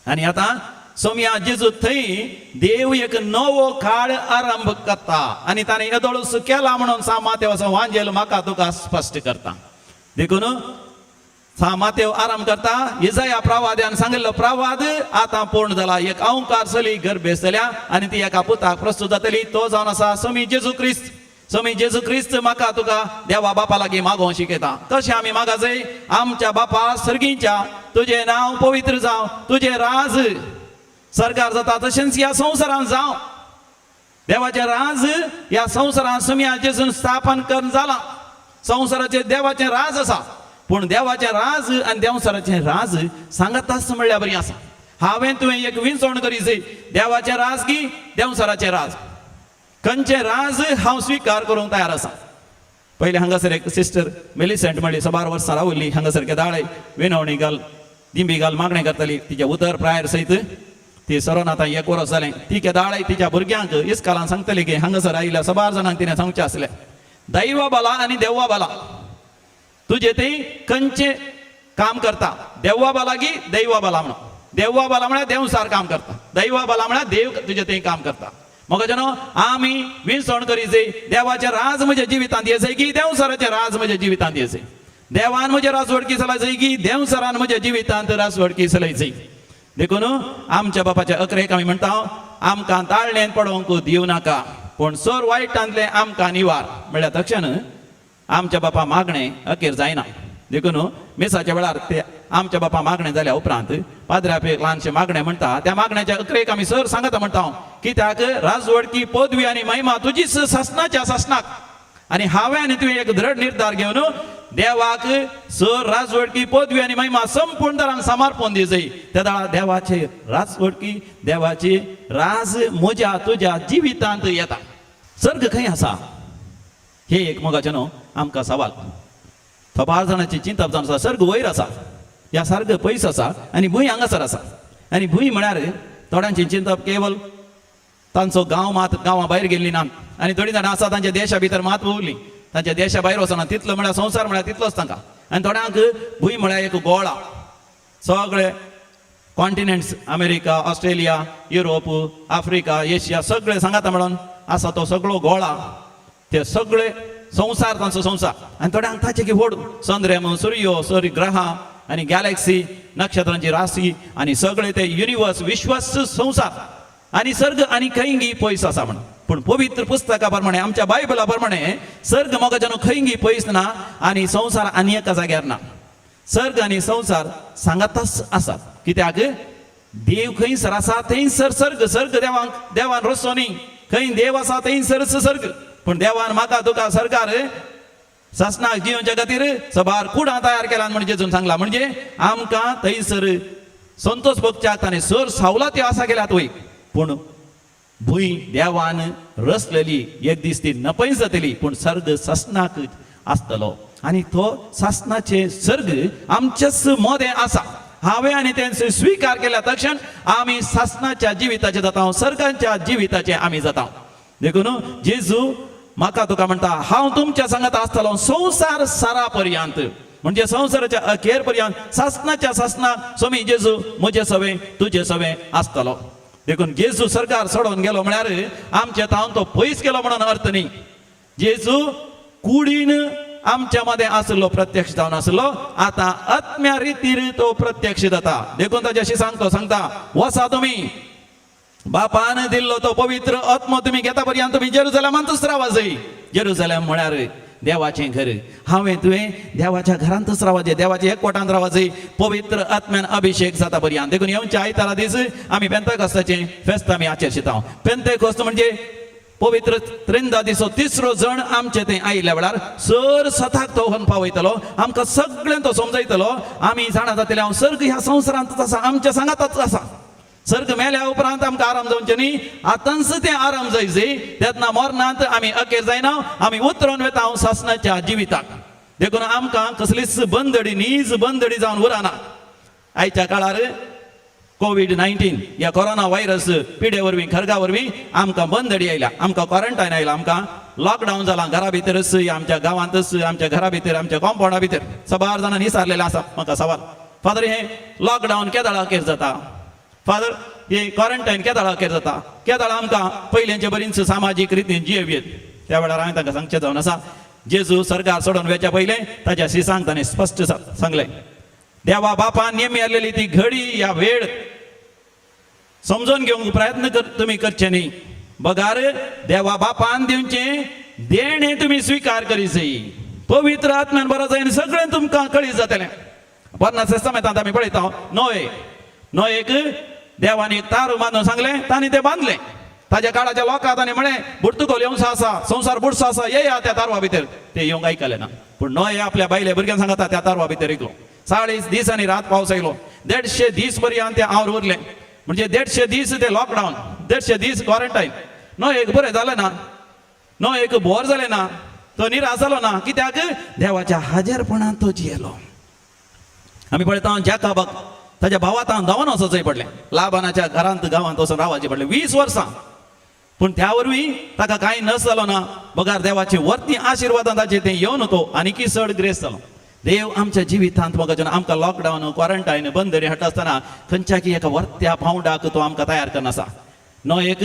आनी आतां सोम्या जेजू थंय देव एक नवो काळ आरंभ करता आनी ताणें येदोळूच केला म्हणून सा मातेवाचो वांजेल म्हाका तुका स्पश्ट करता देखून सा मातेव आरंभ करता इजाया प्रवाद्यान सांगिल्लो प्रवाद आतां पूर्ण जाला एक अवंकार सली गर्भे जाल्या आनी ती एका पुताक प्रस्तुत जातली तो जावन आसा सोमी जेजू क्रिस्त म्हाका तुका देवा बापा लागीं मागोवं शिकयता कशें आमी मागा जाय आमच्या बापा सर्गीच्या तुजें नांव पवित्र जावं तुजें राज सरकार जाता तशेंच ह्या संवसारांत जावं देवाचें राज ह्या संवसारांत सोम्या जेजून स्थापन करून जालां संवसाराचेर देवाचें राज आसा पूण देवाचें राज आनी देवसाराचें राज सांगत आसता म्हणल्यार बरी आसा हांवें तुवें एक विंचवण करी जाय देवाचें राज की देवसाराचें राज खंयचें राज हांव स्वीकार करूंक तयार आसा पयलीं हांगासर एक सिस्टर मेलिसेंट म्हणली 12 वर्सां रावल्ली हांगासर केदाळे विनवणी घाल दिंबी घाल मागणें करतली तिचें उतर प्रायर सयत ती सरोन आतां 1 वर्स जालें ती केदाळे तिच्या भुरग्यांक इस्कालान सांगतली की हांगासर आयिल्ल्या 12 जाणांक तिणें सांगचें आसलें दैव बाला आनी देवा बाला तुजें तें खंयचें काम करता देवा बाला की दैवा बाला म्हणून देवा बाला म्हळ्यार देवसार काम करता दैवा बाला म्हळ्यार देव तुजें तें काम करता मग जनो आमी विंचवण करी जाय देवाचें राज म्हज्या जिवितांत येसय की देवसाराचें राज म्हज्या जिवितांत येसय देवान म्हजे राजवडकी चलय जाय की देवसारान म्हज्या जिवितांत राजवडकी चलय जाय देखून आमच्या बापाच्या अकरेक आमी म्हणटा आमकां ताळणेन पडोवंक दिवं नाका पूण चोर वायटांतले आमकां निवार म्हळ्यार तक्षण आमच्या बापा मागणें अखेर जायना देखून मेसाच्या वेळार ते आमच्या बापा मागणें जाल्या उपरांत पाद्र्याप एक ल्हानशें मागणें म्हणटा त्या मागण्याच्या अकरेक आमी सर सांगता म्हणटा कित्याक राजवडकी पदवी आनी महिमा तुजीच सासनाच्या सासनाक आनी हांवें आनी तुवें एक दृढ निर्धार घेवन देवाक सर राजवडकी पदवी आनी महिमा संपूर्ण तरान समर्पण दी जाय त्या दाळा देवाचे राजवडकी देवाचे राज म्हज्या तुज्या जिवितांत येता सर्ग खंय आसा हे एक मोगाचे न्हू आमकां सवाल 12 जाणांची चिंता जावन आसा सर्ग वयर आसा ह्या सारक पयस आसा आनी भूंय हांगासर आसा आनी भूंय म्हळ्यार थोड्यांची चिंता केवल तांचो गांव मात गांवा भायर गेल्ली ना आनी थोडीं जाणां आसा तांच्या देशा भितर मात उरली तांच्या देशा भायर वचना तितलो म्हळ्यार संवसार म्हळ्यार तितलोच तांकां आनी थोड्यांक भूंय म्हळ्यार एक गोळा सगळे continents America Australia Europe Africa Asia सगळे सांगाता म्हणून आसा तो सगळो गोळा ते सगळे संवसार तांचो संवसार आनी थोड्यांक ताचे की व्हड चंद्रेम सूर्यो सूर्य ग्रहां आनी गॅलेक्सी नक्षत्रांची राशी आनी सगळे ते युनिवर्स विश्वस संवसार आनी सर्ग आनी खंयी पयस आसा म्हणून पूण पवित्र पुस्तका प्रमाणे आमच्या बायबला प्रमाणे सर्ग मोगाच्यान खंयी पयस ना आनी संवसार आनी एका जाग्यार ना सर्ग आनी संवसार सांगाताच आसात कित्याक देव खंयसर आसा थंयसर सर्ग सर्ग देवान रचो न्ही खंय देव आसा थंयसरच सर्ग पूण देवान म्हाका तुका सरकार सासनाक जिवच्या खातीर सबार कुडां तयार केला म्हणजे जेजून सांगला म्हणजे आमकां थंयसर संतोष भोगच्याक ताणें सर सवलती आसा गेल्यात वय पूण भूंय देवान रचलेली एक दीस ती नपयस जातली पूण सर्ग सासनाक आसतलो आनी तो सासनाचे सर्ग आमचेच मोदें आसा हांवें आनी तें स्विकार केल्या तक्षण आमी सासनाच्या जिविताचे जाता सर्गांच्या जिविताचे आमी जाता देखून जेजू म्हाका तुका म्हणटा हांव तुमच्या सांगात आसतलो संवसार सारा पर्यंत म्हणजे संवसाराच्या अखेर पर्यंत सासनाच्या सासना सोमी जेजू म्हजे सवे तुजे सवे आसतलो देखून जेजू सरकार सोडून गेलो म्हळ्यार आमचे तावन तो पयस गेलो म्हणून अर्थ न्ही जेजू कुडीन आमच्या मध्ये असलो प्रत्यक्ष जावन असलो आता आत्म्या रितीर तो प्रत्यक्ष जाता देखून ताच्याशी सांगता वसा तुम्ही बापान दिल्लो तो पवित्र आत्मो तुम्ही घेता पर्यंत तुम्ही जेरुसलेमांतच रावा जाई जेरुसलेम म्हळ्यार देवाचें घर हांवें तुवें देवाच्या घरांतच रावा जाय देवाच्या एकवटांत रावा जाय पवित्र आत्म्यान अभिषेक जाता पर्यंत देखून येवच्या आयतारा दीस आमी पेंतेकोस्ताचें फेस्त आमी आचरशिता पेंतेकोस्त म्हणजे पवित्र त्रिंदा दिसो तिसरो जण आमचे ते आयिल्ल्या वेळार सर सताक तो व्हरून पावयतलो आमकां सगळ्यांक तो समजयतलो आमी जाणा जातले हांव सर्ग ह्या संवसारांतच आसा आमच्या सांगातच आसा सर्ग मेल्या उपरांत आमकां आराम जावचें न्ही आतांच तें आराम जायचे तेन्ना मरणांत आमी अखेर जायना आमी उतरोन वेता हांव सासणाच्या जिविताक देखून आमकां कसलीच बंदडी नीज बंदडी जावन उरना आयच्या काळार कोविड-19 या कोरोना व्हायरस पिडे वरवीं खरगा वरवीं आमकां बंदडी आयल्या आमकां क्वॉरंटायन आयला आमकां लॉकडावन जाला घरा भितरच आमच्या गांवांतच आमच्या घरा भितर आमच्या कॉम्पाउंडा भितर 12 जाणांनी विचारलेले आसा म्हाका सवाल फादर हे लॉकडावन केदाळा अखेर जाता फादर हे क्वॉरंटायन केदाळा अखेर जाता केदाळा आमकां पयलींचे बरींच सामाजीक रितीन जियेवयेत त्या वेळार हांवें तांकां सांगचें जावन आसा जेजू सरकार सोडून वेच्या पयलें ताच्या शिसांक ताणें स्पश्ट सांगलें देवा बापान नेमी आसलेली ती घडी या वेळ समजून घेवंक प्रयत्न तुम्ही करचे न्ही बगार देवा बापान दिवचें देण हें तुमी स्विकार करीचय पवित्र आत्म्यान बरो जायन सगळें तुमकां कळीत जातलें पन्नास तेस्तामेंतांत आमी पळयता नोएक देवानी एक तारू बांदून सांगलें तांणी तें बांदलें ताच्या काळाच्या लोकांक ताणें म्हळें बुडतुकोल येवंसो आसा संवसार बुडसो आसा येया त्या तारवा भितर ते येवंक आयकलें ना पूण नोए आपल्या बायले भुरग्यांक सांगता त्या तारवा भितर येयलो 40 दीस आनी रात पावस आयलो 150 दीस पर्यंत ते हांव उरलें म्हणजे 150 दीस ते लॉकडावन 150 दीस क्वॉरंटायन नोएक बरें जालें ना नोएक बोर जालें ना तो निराश जालो ना कित्याक देवाच्या हाजेरपणांत तो जियेलो आमी पळयता जाकोबाक ताच्या भावात धांवन वचचें पडलें लाबानाच्या घरांत गांवांत वचून रावचें पडलें 20 वर्सां पूण त्या वरवीं ताका कांय नस जालो ना बगार देवाची वर्ती आशिर्वादां ताचेर तें येवन तो आनीकी चड ग्रेस जालो देव आमच्या जिवितांत मोगाच्यान आमकां लॉकडावन क्वॉरंटायन बंदरी हाडटा आसतना खंयच्याकी एका वर्त्या पावंडाक तो आमकां तयार करनासा एक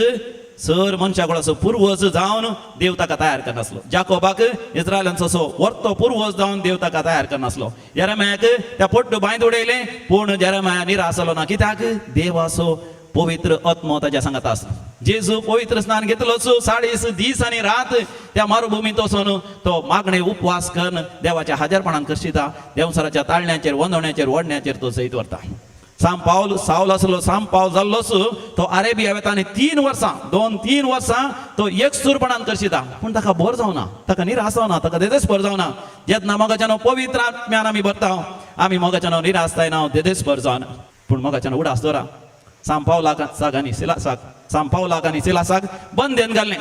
सर मनशा असो पुर्वज जावन देव ताका तयार करनासलो जाकोबाक इस्रायलांचो असो वर्तो पुर्वज जावन देव ताका तयार करनासलो जेरेमायाक त्या पोट्टू बांयद उडयलें पूण जेरेमाया निराश जालो ना कित्याक देव असो पवित्र आत्मो ताच्या सांगात आसलो जेजू पवित्र स्नान घेतलो 40 दीस आनी रात त्या मारुभुमींत वचून तो मागणे उपवास करून देवाच्या हाजेरपणान करशिता देवसराच्या ताळण्याचेर वंदवण्याचेर वडण्याचेर तो सयत व्हरता सावल आसलो साम पावल जाल्लोच तो अरेबिया वेता आनी 3 वर्सां 2-3 वर्सां तो एकसूरपणान करशिता पूण ताका बोर जावना ताका निराश जावना ताका देदेस्पर जावना जेन्ना मोगाच्यान पवित्र आत्म्यान आमी भरता आमी मोगाच्यान निराश जायना देदेस्पर जावन पूण मोगाच्यान उडास दवरा साम पावलाक आनी सिलासाक बंदेन घाललें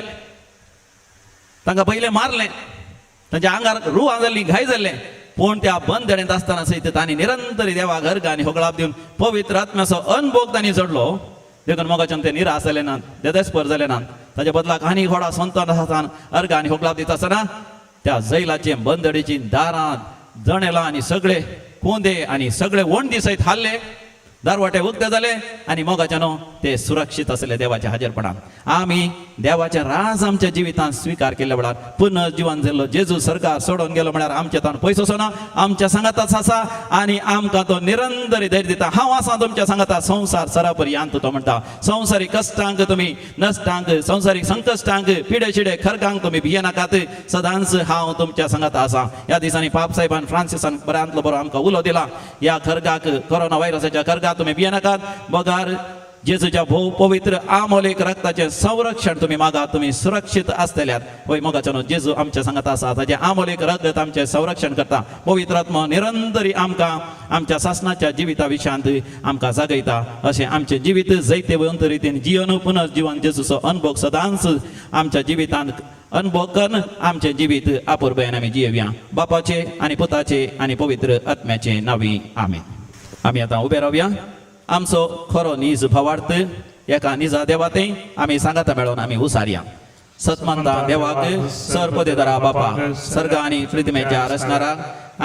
तांकां पयलें मारलें तांच्या आंगार रुवां जाल्लीं घाय जाल्लें पूण त्या बंदडेंत आसतना सयत तांणी निरंतर देवा घरगा आनी होगळाप दिवन पवित्र आत्म्याचो अनुभव तांणी जोडलो देखून मोगाच्यान ते निराश जाले नात देदेस्पर जाले नात ताच्या बदलाक आनी व्हडा संतान अर्घ आनी होगळाप दिता आसतना त्या जैलाचे बंदडेची दारां जणेलां आनी सगळे कोंदे आनी सगळे वणदी सयत हाल्ले दारवाटे उक्ते जाले आनी मोगाच्यान ते सुरक्षीत आसले देवाच्या हाजेरपणान आमी देवाचे राज आमच्या जिवितांत स्विकार केल्ल्या वेळार पुनर्जीवन जाल्लो जेजू सरकार सोडून गेलो म्हळ्यार आमचे तान पयस वचना आमच्या सांगाताच आसा आनी आमकां तो निरंतर धैर्य दिता हांव आसा तुमच्या सांगाता संवसार सरा पर्यंत तो म्हणटा संवसारीक कश्टांक तुमी नश्टांक संवसारीक संकश्टांक पिडे शिडे खरगांक तुमी भियेनाकात सदांच हांव तुमच्या सांगाता आसा ह्या दिसांनी पाप साहेबान फ्रांसिसान बऱ्यांतलो बरो आमकां उलो दिला ह्या खरगाक कोरोना व्हायरसाच्या खरगाक तुम्ही भियेनाकात बगार जेजूच्या भोव पवित्र आमोलेक रक्ताचे संरक्षण तुम्ही मागा तुम्ही सुरक्षीत आसतल्यात वय मोगाच्यान जेजू आमच्या सांगात आसा ताचे आमोलेक रगत आमचे संरक्षण करता पवित्र आत्मा निरंतरी आमकां आमच्या सासणाच्या जिविता विशयांत आमकां जागयता अशें आमचे जिवीत जैते वंत रितीन जीवन पुनर्जीवन जेजूचो अनुभव सदांच आमच्या जिवितांत अनुभव करून आमचे जिवीत आपुरबायेन आमी जियेवया बापाचे आनी पुताचे आनी पवित्र आत्म्याचे नांवी आमेन आमी आतां उबे रावया आमचो खरो नीज भावार्थ एका निजा देवाते आमी सांगाता मेळोन आमी उसारया सतमंता देवाक सरपदेदारा बापा सर्ग आनी पृथ्वीच्या रचणारा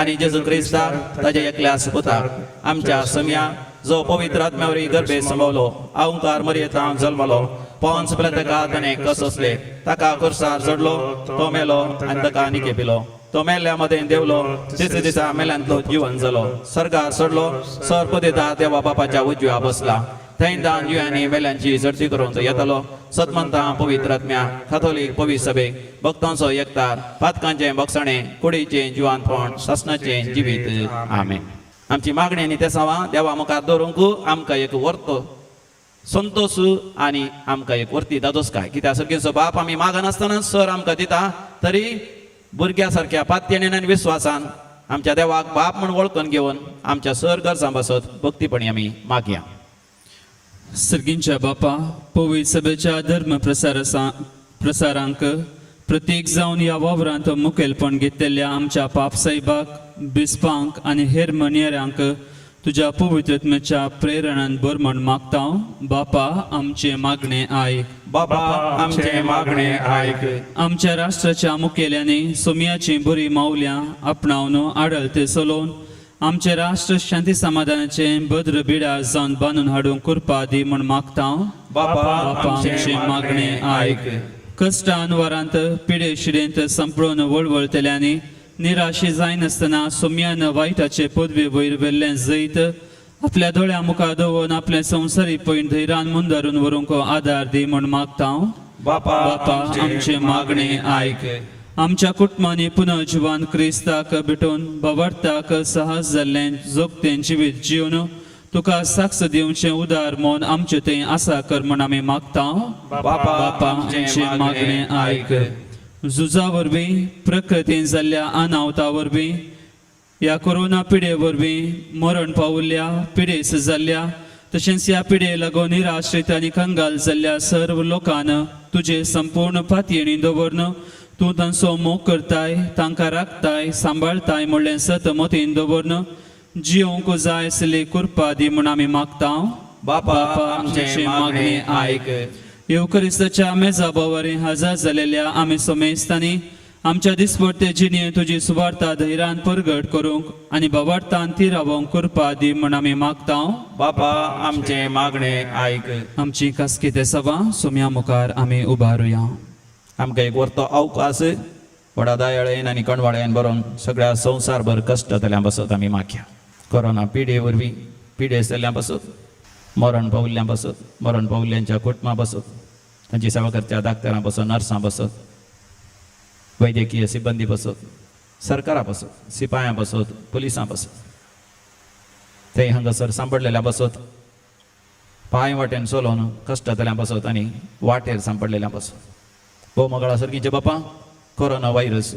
आनी जेजू क्रिस्ता ताच्या एकल्यास पुताक आमच्या सम्या जो पवित्र आत्म्यावरी गर्भे संभवलो ओंकार मर्येंत जल्मलो पोंच प्लेतका ताणें कसले ताका खुर्सार चडलो तो मेलो आनी ताका आनी केपिलो तो मेल्ल्या मध्ये देवलो दिसा दिसा मेल्यांतलो जिवन जालो सर्गार चडलो सर्प दिता देवा बापाच्या उजव्या बसला थंय दान जिवांनी मेल्यांची झडती करून येतालो सतमंतां पवित्र आत्म्या काथोलीक पवित्र सभेक भक्तांचो एकतार पातकांचें बक्षणें कुडीचें जिवानपण सासणाचें जिवीत आमेन. आमची मागणी आनी तेसावां देवा मुखार दवरूंक आमकां एक वर्त संतोष आनी आमकां एक वर्ती दादोसकाय कित्याक सगळेचो बाप आमी मागनासतना सर आमकां दिता तरी भुरग्या सारक्या पात्येन आनी विस्वासान आमच्या देवाक बाप म्हूण वळखून घेवन आमच्या सर गरजां बसत भक्तीपणी आमी मागया. सर्गींच्या बापा पवित्र सभेच्या धर्म प्रसारांक प्रत्येक जावन ह्या वावरांत मुखेलपण घेतलेल्या आमच्या पापसाहेबाक बिस्पांक आनी हेर मणियरांक तुज्या पवित्रत्मेच्या प्रेरणान बर म्हण मागता. बापा आमचे मागणे आयक. बापा आमचे मागणे आयक. आमच्या राष्ट्राच्या मुखेल्यांनी सोम्याची बरी माऊल्या आपणावन आडळते चलोवन आमचे राष्ट्र शांती समाधानाचे भद्र बिडार जावन बांदून हाडूंक कृपा दी म्हण मागता. बापा आमचे मागणे आयक. कश्टान वरांत पिडे शिडेंत संपळून वळवळतल्यांनी निराशी जायनासतना सोम्यान वायटाचे पदवे वयर वेल्लें जैत आपल्या दोळ्या मुखार दवरून आपले संवसारी पयण धैर्यान मुंदारून व्हरूंक आदार दी म्हण मागता. बापा आमचे मागणे आयक. आमच्या कुटुंबांनी पुनर्जिवान क्रिस्ताक भेटून भवार्थाक साहस जाल्लें जोगतें जिवीत जिवन तुका साक्ष दिवचें उदार मोन आमचे थंय आसा कर म्हण आमी मागता. बापा आमचे मागणे आयक. झुजा वरवीं प्रकृतीन जाल्ल्या अनावता वरवीं ह्या कोरोना पिडे वरवीं मरण पावल्ल्या पिडेस जाल्ल्या तशेंच ह्या पिडे लागून निराश्रीत आनी कंगाल जाल्ल्या सर्व लोकांन तुजे संपूर्ण पातयेणी दवरन तूं तांचो मोग करताय तांकां राखताय सांबाळताय म्हणलें सत मोतीन दवरन जिवंक जाय आसली कृपा दी म्हण आमी मागता. बापा आमचे मागणे आयक. येवकरिस्ताच्या मेजा बोवारी हजर जालेल्या आमी समेस्तांनी आमच्या दिसपट्टे जिणे तुजी सुवार्ता धैर्यान परगट करूंक आनी भवार्थान ती रावोंक कृपा दी म्हण आमी मागता. बापा आमचे मागणे आयक. आमची खासकी ते सभा सोम्या मुखार आमी उबारुया. आमकां एक वर्तो अवकाश व्हडा दयाळेन आनी कणवाळ्यान बरोवन सगळ्या संवसारभर कश्ट जाल्ल्या बसत आमी मागया. कोरोना पिडे वरवीं पिडे जाल्ल्या बसत मरण पावल्ल्यां बसत मरण पावल्ल्यांच्या कुटुंबां बसत तांची सेवा करच्या डाक्टरां बसत नर्सां बसत वैद्यकीय सिब्बंदी बसत सरकारां बसत सिपायां बसत पुलिसां बसत थंय हांगासर सांपडलेल्या बसत पांय वाटेन चलोवन कश्ट जाल्ल्या बसत आनी वाटेर सांपडलेल्या बसत. भोव मंगळा सर्गीचे बापा कोरोना व्हायरस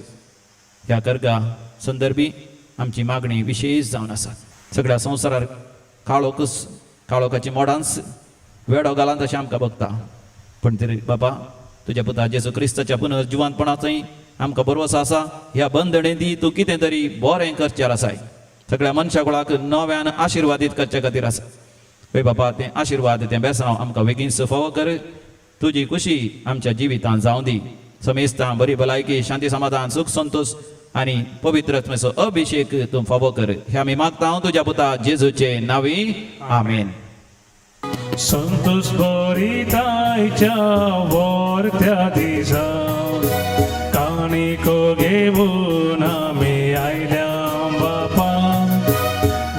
ह्या कर्गा संदर्भी आमची मागणी विशेष जावन आसा. सगळ्या संवसारार काळोखाची मोडांस वेडो घालान तशें आमकां बगता पण तरी बापा तुज्या पुता जेजू क्रिस्ताच्या पुनर्जिवानपणाचोय आमकां भरवोसो आसा. ह्या बंदणेंदी तूं कितें तरी बरें करचेर आसाय. सगळ्या मनशा कुळाक नव्यान आशिर्वादीत करचे खातीर आसा. पळय बापा तें आशिर्वाद तें बेसांव आमकां बेगीनच फावो कर. तुजी खुशी आमच्या जिवितांत जावं दी. समेस्तां बरी भलायकी शांती समाधान सुख संतोष आनी पवित्रत्मेचो अभिषेक तूं फावो कर. हे आमी मागता तुज्या पुता जेजूचे नांवी आमेन. संतोष भरितायच्या वर्त्या दिसा काणिको घेवन आमी आयल्या बापा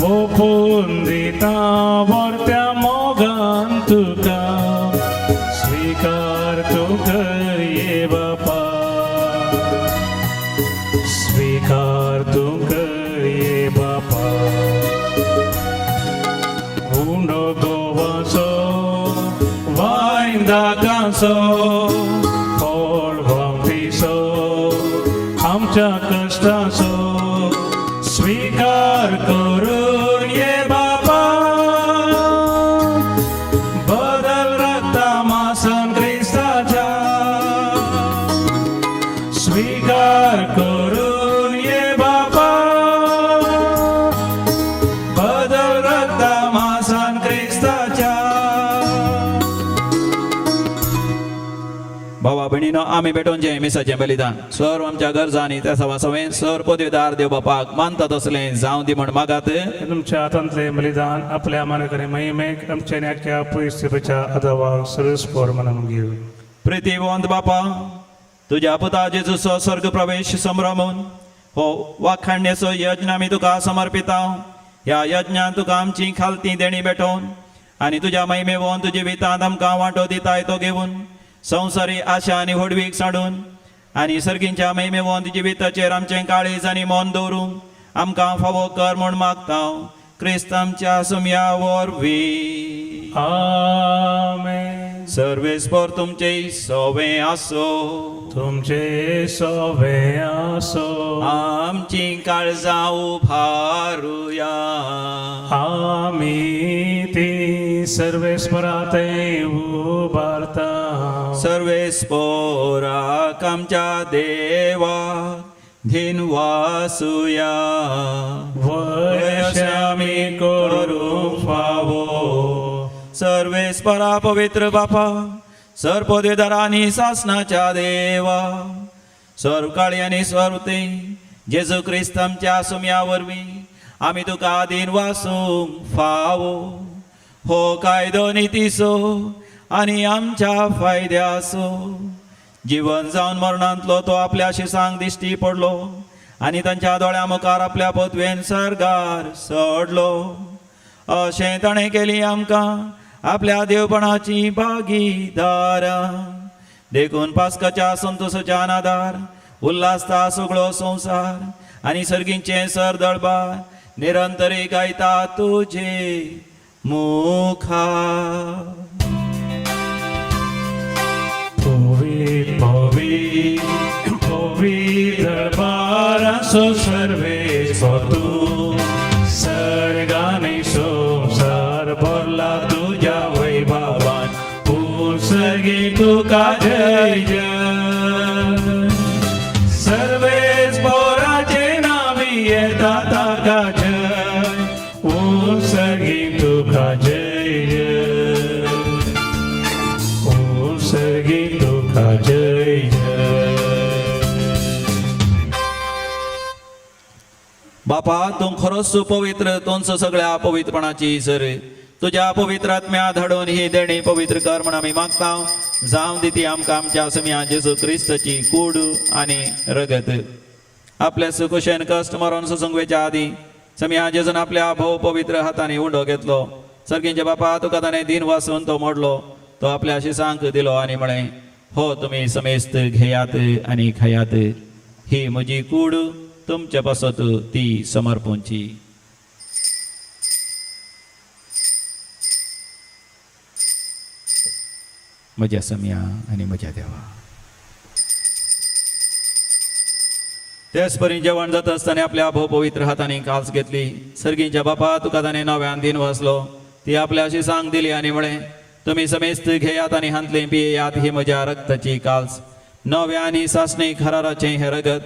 ओपून दिता वर्त्या मोगान तुका स्वीकार तूं कर ये बापा स्वीकार तूं कर ये बापा. उंडो गोवाचो वायंदाकांचो फळ भावतीचो आमच्या कश्टाचो स्वीकार करून ये बापा. बदल रक्ता मासन क्रिस्ताच्या स्वीकार करून ये बापा. बदल रक्ता मासन क्रिस्ताच्या. भावा भयणीनो म्हणून आम्ही भेटोवचे मिसाचें बलिदान सर्व आमच्या गरजांनी त्या सवासवें सर पदवीदार देव बापाक मानतात असलें जावं दी म्हण मागात तुमच्या हातांतले बलिदान आपल्या मानकरी महिमेक आमच्या नाक्या परिस्थितीच्या अदवाक सर्वस्पोर म्हणून घेऊ. प्रितीवंत बापा तुझ्या पुता जेजूचो स्वर्ग प्रवेश संभ्रमून हो वाखाणण्याचो यज्ञ आमी तुका समर्पिता. ह्या यज्ञान तुका आमची खालती देणी भेटोवन आनी तुज्या महिमेवोन तुजे वितांत आमकां वांटो दिताय तो घेवन संवसारी आशा आनी होडवीक साडून आनी सर्गींच्या महिमेवोन तुजे विताचेर आमचें काळीज आनी मोन दवरून आमकां फावो कर म्हूण मागता. क्रिस्त आमच्या सुमया वरवीं आमेन. सर्वेस्पर तुमचे सोवे आसो. तुमचे सोवे आसो. आमची काळजां उभारुया. आमी ती सर्वेस्पराते उबारता. सर्वेस्पोराक आमच्या देवा धीन वासुया. वश आमी करूं फावो. सर्वेस्परा पवित्र बापा सर पदवीदारांनी सासनाच्या देवा सर्व काळी आनी सर्वते जेजू क्रिस्त आमच्या सुमया वरवीं आमी तुका आदीन वासूंक फावो. हो कायदो नितीसो आनी आमच्या फायद्याचो. जीवन जावन मरणांतलो तो आपल्या शिसांक दिश्टी पडलो आनी तांच्या दोळ्या मुखार आपल्या पदवेन सर्गार सोडलो. अशें ताणें केली आमकां आपल्या देवपणाची भागीदारां. देखून पास्काच्या संतोशाच्या नादार उल्हासता सगळो संवसार आनी सर्गींचे सर दळबार निरंतरी गायता तुजे मुखार. पवित्र बारासो सर्वेस्पर तू सर्गाने संसार भरला तुझ्या वैभवान. सर्गी तुका जय जय. सर्वेस्पराचे नावी येता ताका जय. सर्गी तुका जय जय. सर्गी तुका जय जय. बापा तू खरोच पवित्र तोंच सगळ्या पवित्रपणाची सर तुझ्या पवित्र आत्म्या धाडून ही देणी पवित्र कर म्हण आमी मागता. जावं दी ती आमकां आमच्या सुमया जेजू क्रिस्ताची कूड आनी रगत. आपल्या सुकुशेन कश्ट मरण सुसंगवेच्या आदी सुमया जेजून आपल्या भोव पवित्र हातांनी उंडो घेतलो. सर्गींचे बापा तुका ताणें दिन वासून तो मोडलो तो आपल्या शिसांक दिलो आनी म्हळें हो तुमी समेस्त घेयात आनी खायात. ही म्हजी कूड तुमच्या पासत ती समर्पूंची. म्हज्या समया आनी म्हज्या देवा. तेच परी जेवण जाता आसतना आपल्या भोव पवित्र हातांनी काल्स घेतली. सर्गींच्या बापा तुका ताणें नव्यान दिन वाचलो ती आपल्या शिसांक दिली आनी म्हळें तुमी समेस्त घेयात आनी हांतले पियेयात ही म्हज्या रक्ताची काल्स. नव्या आनी सासणी खराराचें हें रगत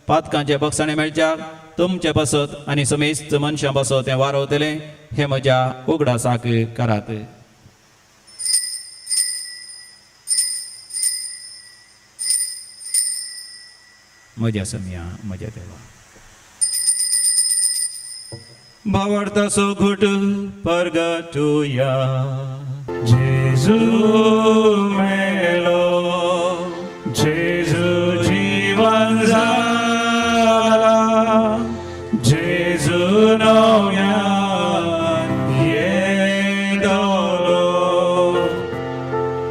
पातकांचे बक्षणे मेळच्याक तुमचे बसत आनी समेस्त मनशां बसत हें वारवतलें हे म्हज्या उगडासाक करात. म्हज्या समया म्हज्या देवा. भावार्थाचो घोट परगटुया. जेजू मेलो. जेजू जीवन जाला. जेजू नव्यान येतलो.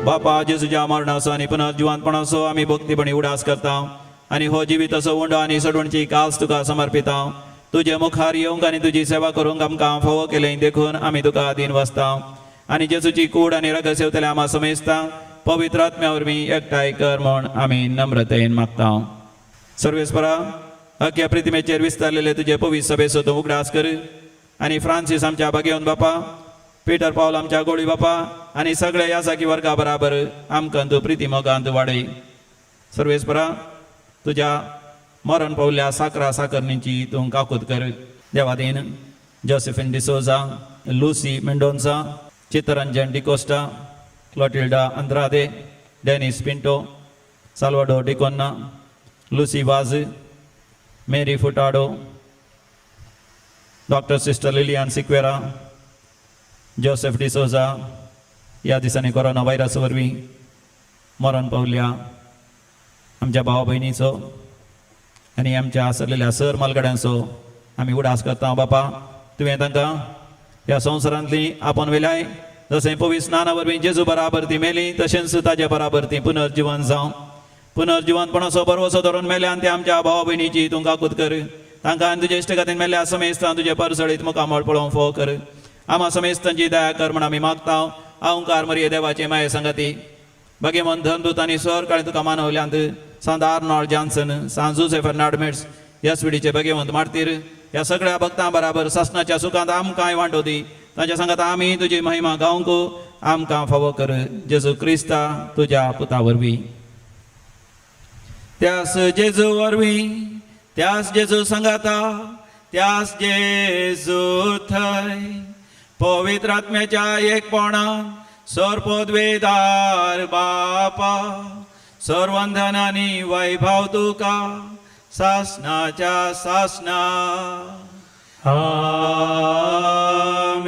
बापा जेजूच्या मरणाचो आनी पुनर्जिवांतपणाचो आमी भक्तीपणी उडास करता आनी हो जिविताचो उंडो आनी सडवणची काल्स तुका समर्पिता. तुजे मुखार येवंक आनी तुजी सेवा करूंक आमकां फावो केलें देखून आमी तुका आदीन वाचता आनी जेजूची कूड आनी रगत सेवतले आमा समेजता. पवित्र आत्म्या वरवीं एकठांय कर म्हूण आमी नम्रतेन मागता. सर्वेस्परा अख्या प्रितिमेचेर विस्तारलेले तुजे पवित्र सभेचो तूं उगडास कर आनी फ्रांसीस आमच्या भाग्यवन बापा पीटर पावल आमच्या गोळी बापा आनी सगळ्या यासाकी वर्गा बराबर आमकां तूं प्रिती मोगांत वाडय. सर्वेस्परा तुझ्या मरण पावल्या साकरा साकरणीची तूं काकूत कर. देवादीन Josephine D'Souza, Lucy Mendonca, Chittaranjan D'Costa, Clotilda Andrade, Denis Pinto, Salvador D'Cunha, Lucy Vaz, Mary Furtado, doctor sister Lillian Sequeira, Joseph D'Souza या दिसांनी कोरोना व्हायरस वरवीं मरण पावल्या आमच्या भावा भयणीचो आनी आमच्या आसलेल्या सर मालगड्यांचो आमी उडास करता बापा तुवें तांकां ह्या संवसारांतली आपोवन वेल्याय जशें पवित्र स्नाना वरवीं जेजू बराबर ती मेली तशेंच ताचे बराबर ती पुनर्जीवन जावं पुनर्जीवनपणाचो बरवसो धरून मेल्यान ते आमच्या भावा भयणीची तूं काकूत कर तांकां आनी तुजे इश्टगातीन मेल्ल्या समेस्तां तुजे परसळीत मुखामळ पळोवंक फोव कर आमा समेस्तांची दया कर म्हण आमी मागता अहंकार मरिये देवाचे माये संगती भगेमन धनदूत आनी सर काळी तुका मानवल्यांत सांत आर्नॉल्ड जॉन्सन सांत जोसेफ फर्नांडीस ह्या स्विडीचे भगेवंत मारतीर ह्या सगळ्या भक्तां बराबर ससनाच्या सुखांत आमकांय वांटो दी तांच्या सांगात आमी तुजी महिमा गावंक आमकां फावो कर जेजू क्रिस्ता तुज्या पुता वरवीं त्यास जेजू वरवीं त्यास जेजू सांगाता त्यास जेजू थंय पवित्र आत्म्याच्या एकपणान सर पदवेदार बापा सर्वंधन आनी वैभव तुका सासनाच्या सासना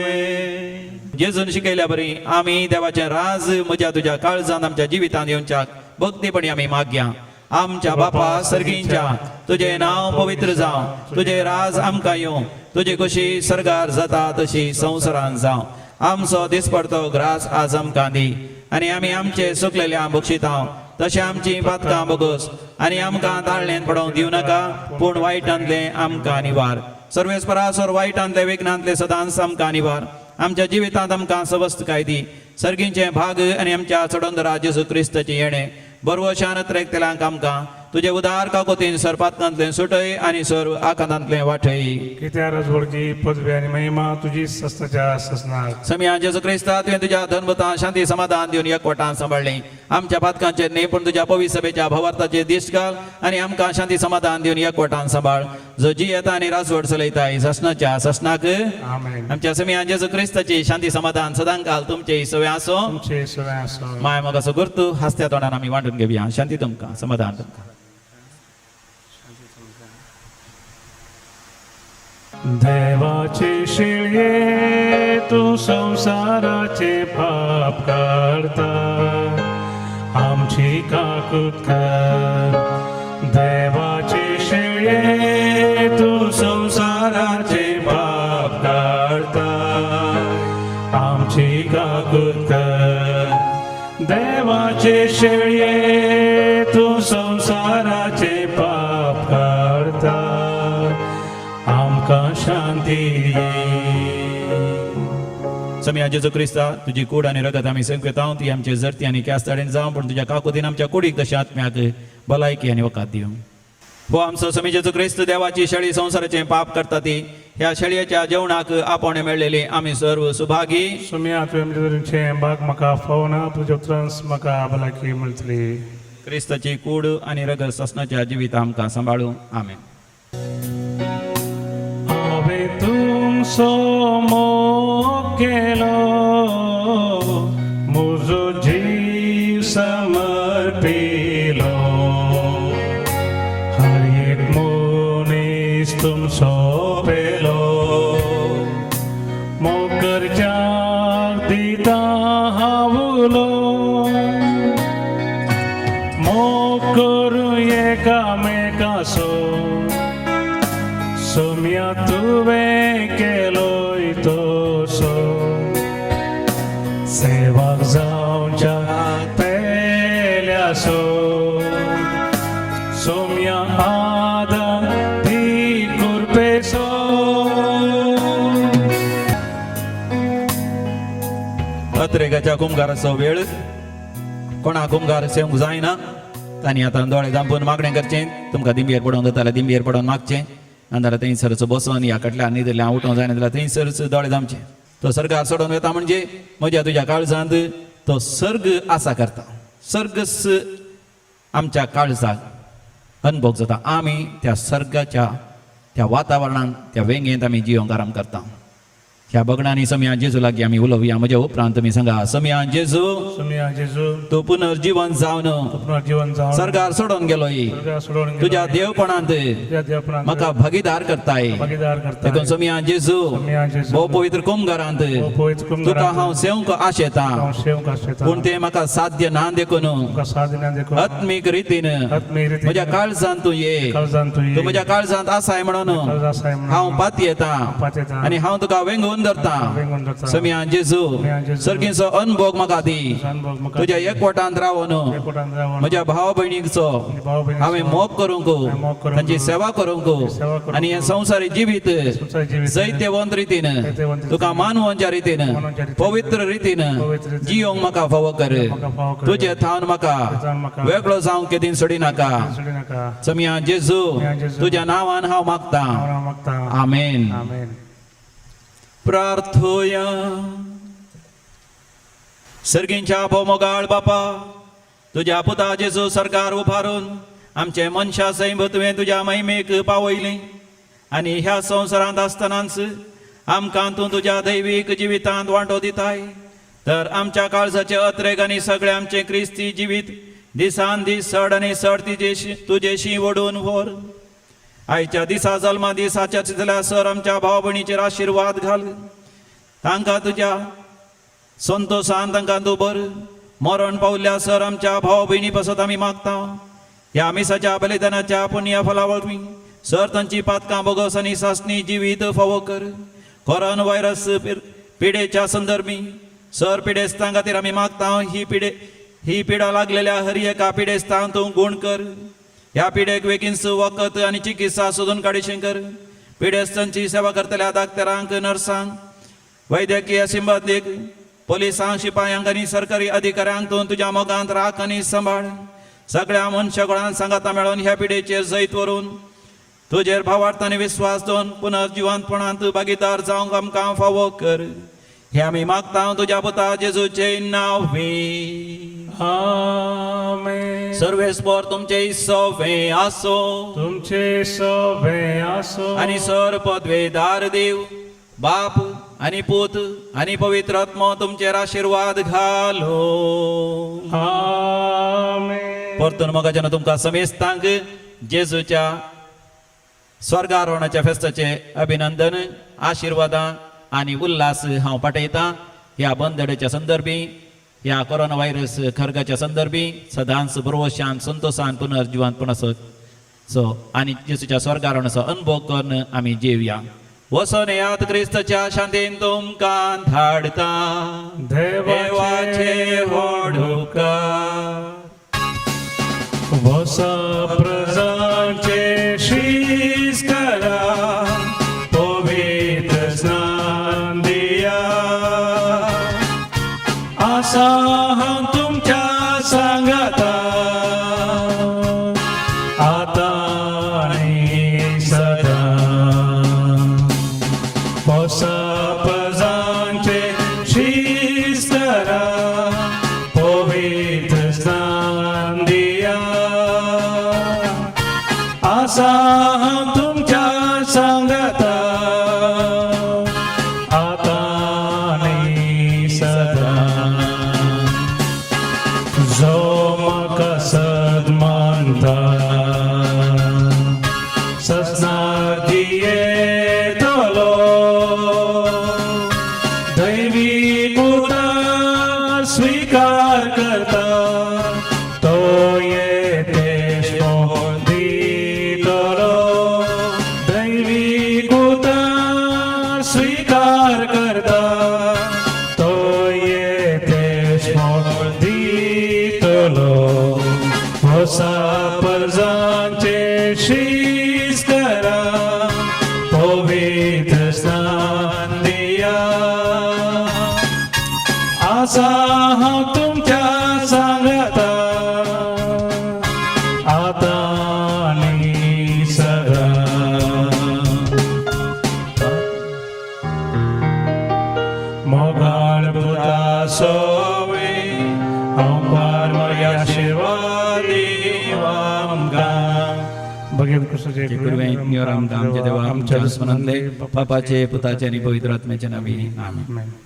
आमेन. जेजून शिकयल्या बरी आमी देवाचें राज म्हज्या तुज्या काळजांत आमच्या जिवितांत येवच्याक भक्तीपणी आमी मागया आमच्या बापा सर्गींच्या तुझे नाव पवित्र जावं तुझे राज आमकां येवं तुजी कशी सरगार जाता तशी संवसारांत जावं आमचो दिसपडतो ग्रास आज आमकां दी आनी आमी आमचे सुकलेल्या बक्षितांव तशें आमची पातकां बोगोस आनी आमकां ताळणेंत पडोवंक दिवं नाका पूण वायटांतले आमकां निवार सर्वेस्परासोर वायटांतले विघ्नांतले सदांच आमकां निवार आमच्या जिवितांत आमकां सवस्तकाय दी सर्गींचे भाग आनी आमच्या चडोंदरा जेजू क्रिस्ताची येणे बरवशान त्रेकतेलांक आमकां तुजे उदार काकोतीन सरपातकांतले सुटय आनी सर्व आकांतांतले वाठय कित्या रजवडची पदवी आनी महिमा तुजी सस्ताच्या ससनाक समिया जेजू क्रिस्ता तुवें तुज्या धर्मता शांती समाधान दिवन एकवटान सांबाळ्ळें आमच्या पातकांचेर न्ही पूण तुज्या पवित्र सभेच्या भवार्थाचेर दिश्ट घाल आनी आमकां शांती समाधान दिवन एकवटान सांबाळ जो जी येता आनी राजवट चलयताय ससनाच्या ससनाक आमेन. आमच्या समिया जेजू क्रिस्ताची शांती समाधान सदां काल तुमचे सवय आसो तुमचे सवय आसो माय मोगाचो गुर्तू हास्त्या तोंडान आमी वांटून घेवया शांती तुमकां समाधान तुमकां देवाचे शिळये तू संसाराचे पाप काढता आमची काकूत कर देवाचे शिळये तू संसाराचे पाप काढता आमची काकूत कर देवाचे शिळये तू संसाराचे पाप काढता आमकां शांती समिया जेजू क्रिस्ता तुजी कूड आनी रगत आमी संकेतांव ती आमचे जरती आनी क्यास्ताडेन जावं पूण तुज्या काकुतीन आमच्या कुडीक तशें आत्म्याक भलायकी आनी वकात दिवं हो आमचो समी जेजू क्रिस्त देवाची शेळी संवसाराचें पाप करता ती ह्या शेळयेच्या जेवणाक आपोवणे मेळलेली आमी सर्व सुभागी सुम्या तुवें भाग म्हाका फावना तुज्या उतरांस म्हाका भलायकी मेळटली क्रिस्ताची कूड आनी रगत ससनाच्या जिवीत आमकां सांबाळूं आमेन. हांवें तुमचो मोग केलो म्हजो जीव समर्पिलो हर एक मनीस तुमचो पेलो मोग करच्याक दिता हावलो मोग करूं एकामेकाचो सोम्या तुवें केलोय तसो सेवाक जावच्या पेल्यासो सोम्या आदार ती कुरपेसो अत्रेगाच्या कुंभाराचो वेळ कोणा कुंभार सेवंक जायना तांणी आतां दोळे धांपून मागणें करचें तुमकां दिंबयेर पडोवंक जातालें दिंबयेर पडोवन मागचें नाजाल्यार थंयसरच बसोन ह्या कडल्यान न्हिदल्यान उठोवंक जायना जाल्यार थंयसरच दोळे धांपचे तो सर्गार सोडून वता म्हणजे म्हज्या तुज्या काळजांत तो सर्ग आसा करता सर्गस आमच्या काळजाक अनुभव जाता आमी त्या सर्गाच्या त्या वातावरणांत त्या वेंगेंत आमी जियोंक आराम करता ह्या बगडांनी समया जेजू लागीं आमी उलोवया. म्हज्या उपरांत तुमी सांगा, समया जेजू सुमिया जेजू तूं पुनर्जीवन जावन पुनर्जीवन जावन सरकार सोडून गेलोय. स्वर्गात सोडून गेलो. तुझ्या देवपणांत तुझ्या देवपणांत म्हाका भागीदार करताय. भागीदार करता. देखून समया जेजू सुमिया जेजू भोव पवित्र कुंभगारांत पवित्र कुंभगारांत तुका हांव सेवंक आशेता. हांव सेवक आसता. पूण ते म्हाका साध्य ना देखून तुका साथ दिना देखून आत्मीक रितीन आत्मीक रितीन म्हज्या काळजांत तूं ये. काळजांत तूं ये. तूं म्हज्या काळजांत आसाय म्हणून काळजासाय म्हणून हांव पात येता पात येता. आनी हांव तुका वेंगून धरता. वेंगून धरता. समया जेजू समया जेजू सर्गीचो अनुभव म्हाका दी. अनुभव म्हाका तुज्या एकवटांत रावन एकवटांत रावन म्हज्या भाव भयणीचो भाव भयणीचो हांवें मोग करूंक मोग करूंक, तांची सेवा करूंक सेवा करूंक, आनी हें संवसारी जिवीत संवसारी जिवीत जैत्यवंत रितीन जैत्यवंत रितीन, तुका मानवांच्या रितीन मानवांच्या रितीन, पवित्र रितीन पवित्र रितीन जियोंक म्हाका फावो कर. म्हाका फावो कर. तुजे थावन म्हाका थावन म्हाका वेगळो जावंक केदीन सोडी नाका. सोडी नाका. समया जेजू समया जेजू तुज्या नांवान हांव मागता. हांव मागता. आमेन. आमेन. प्रार्थोया. सर्गींच्या भोवमोगाळ बापा, तुज्या पुता जेजू सरकार उभारून आमचे मनशा सैम तुवें तुज्या महिमेक पावयली आनी ह्या संवसारांत आसतनाच आमकां तूं तुज्या दैवीक जिवितांत वांटो दिताय. तर आमच्या काळजाचे अत्रेक आनी सगळे आमचे क्रिस्ती जिवीत दिसान दीस चड आनी चड तुजेशी ओडून व्हर. आयच्या दिसा जल्मा दिसाच्या चितल्या सर आमच्या भाव भयणीचेर आशिर्वाद घाल. तांकां तुज्या संतोषान तांकां दुबर. मरण पावल्या सर आमच्या भाव भयणी पासत आमी मागता. ह्या मिसाच्या बलिदानाच्या पुण्य फला वरवीं सर तांची पातकां बोगस आनी सासणी जिवीत फावो कर. कोरोना व्हायरस पिडेच्या संदर्भी सर पिडेस्तां खातीर आमी मागता. ही पिडा लागलेल्या हर एका पिडेस्तां तूं गुण कर. ह्या पिडेक बेगीनच वखद आनी चिकित्सा सोदून काडीशें कर. पिडेस्तांची सेवा करतल्या डाक्टरांक, नर्सांक, वैद्यकीय सिंबंदीक, पोलिसांक, शिपायांक आनी सरकारी अधिकाऱ्यांक तूं तुज्या मोगांत राख आनी सांबाळ. सगळ्या मनशागोळांक सांगाता मेळोन ह्या पिडेचेर जैत व्हरून तुजेर भावार्थ आनी विस्वास दवरून पुनर्जिवंतपणांत भागीदार जावंक आमकां फावो कर. हे आमी मागता तुज्या पुता जेजूचे नांवान. आमेन. सर्वेस्पर तुमचे सोवे आसो. तुमचे सोबे आसो. आनी सर पदवेदार देव बाप आनी पूत आनी पवित्र आत्मो तुमचेर आशिर्वाद घालो. आमेन. परतून मोगाच्यान तुमकां समेस्तांक जेजूच्या स्वर्गारोहणाच्या फेस्ताचे अभिनंदन, आशिर्वादां आनी उल्हास हांव पाठयतां. ह्या बंदडेच्या संदर्भी, ह्या कोरोना व्हायरस खर्गाच्या संदर्भी सदांच बरो शांत संतोषान पुनर्जिवंतपणाचो आनी जेजूच्या स्वर्गारोहणाचो अनुभव करून आमी जेवया. वसोन यात क्रिस्ताच्या शांतीन तुमकां धाडता. देवाचे व्हडुकार. वसा प्रजांचे शीस करा. पवित्र स्नान दिया. आसा हांव तुमच्या सांगाता. आता आनी सदां. वसा प्रजांचे शीस करा. पवित्र स्नान दिया. आसा हांव तुमच्या सांगाता. आता आनी सदां. जो म्हाका सद मानता ससनार दियेतलो. दैवी उदार स्वीकार करता. तो येतेश दितलो. दैवी उदार स्वीकार करता. तो येतेश दितलो. वसा परजांचे शीस करा. पवित्र स्नान दिया. आसा हांव तुमच्या सांगाता. आता आनी सदां. मोगाळ पुता सोवे हांव पार आशिर्वाद दिवा आमकां. भगीन कृष्णाचे जे कुरवे निवराम आमचे देवा आमच्या दुश्मनांले बापाचे पुताचे आणि पवित्र आत्म्याचे नावे आमेन. आमेन.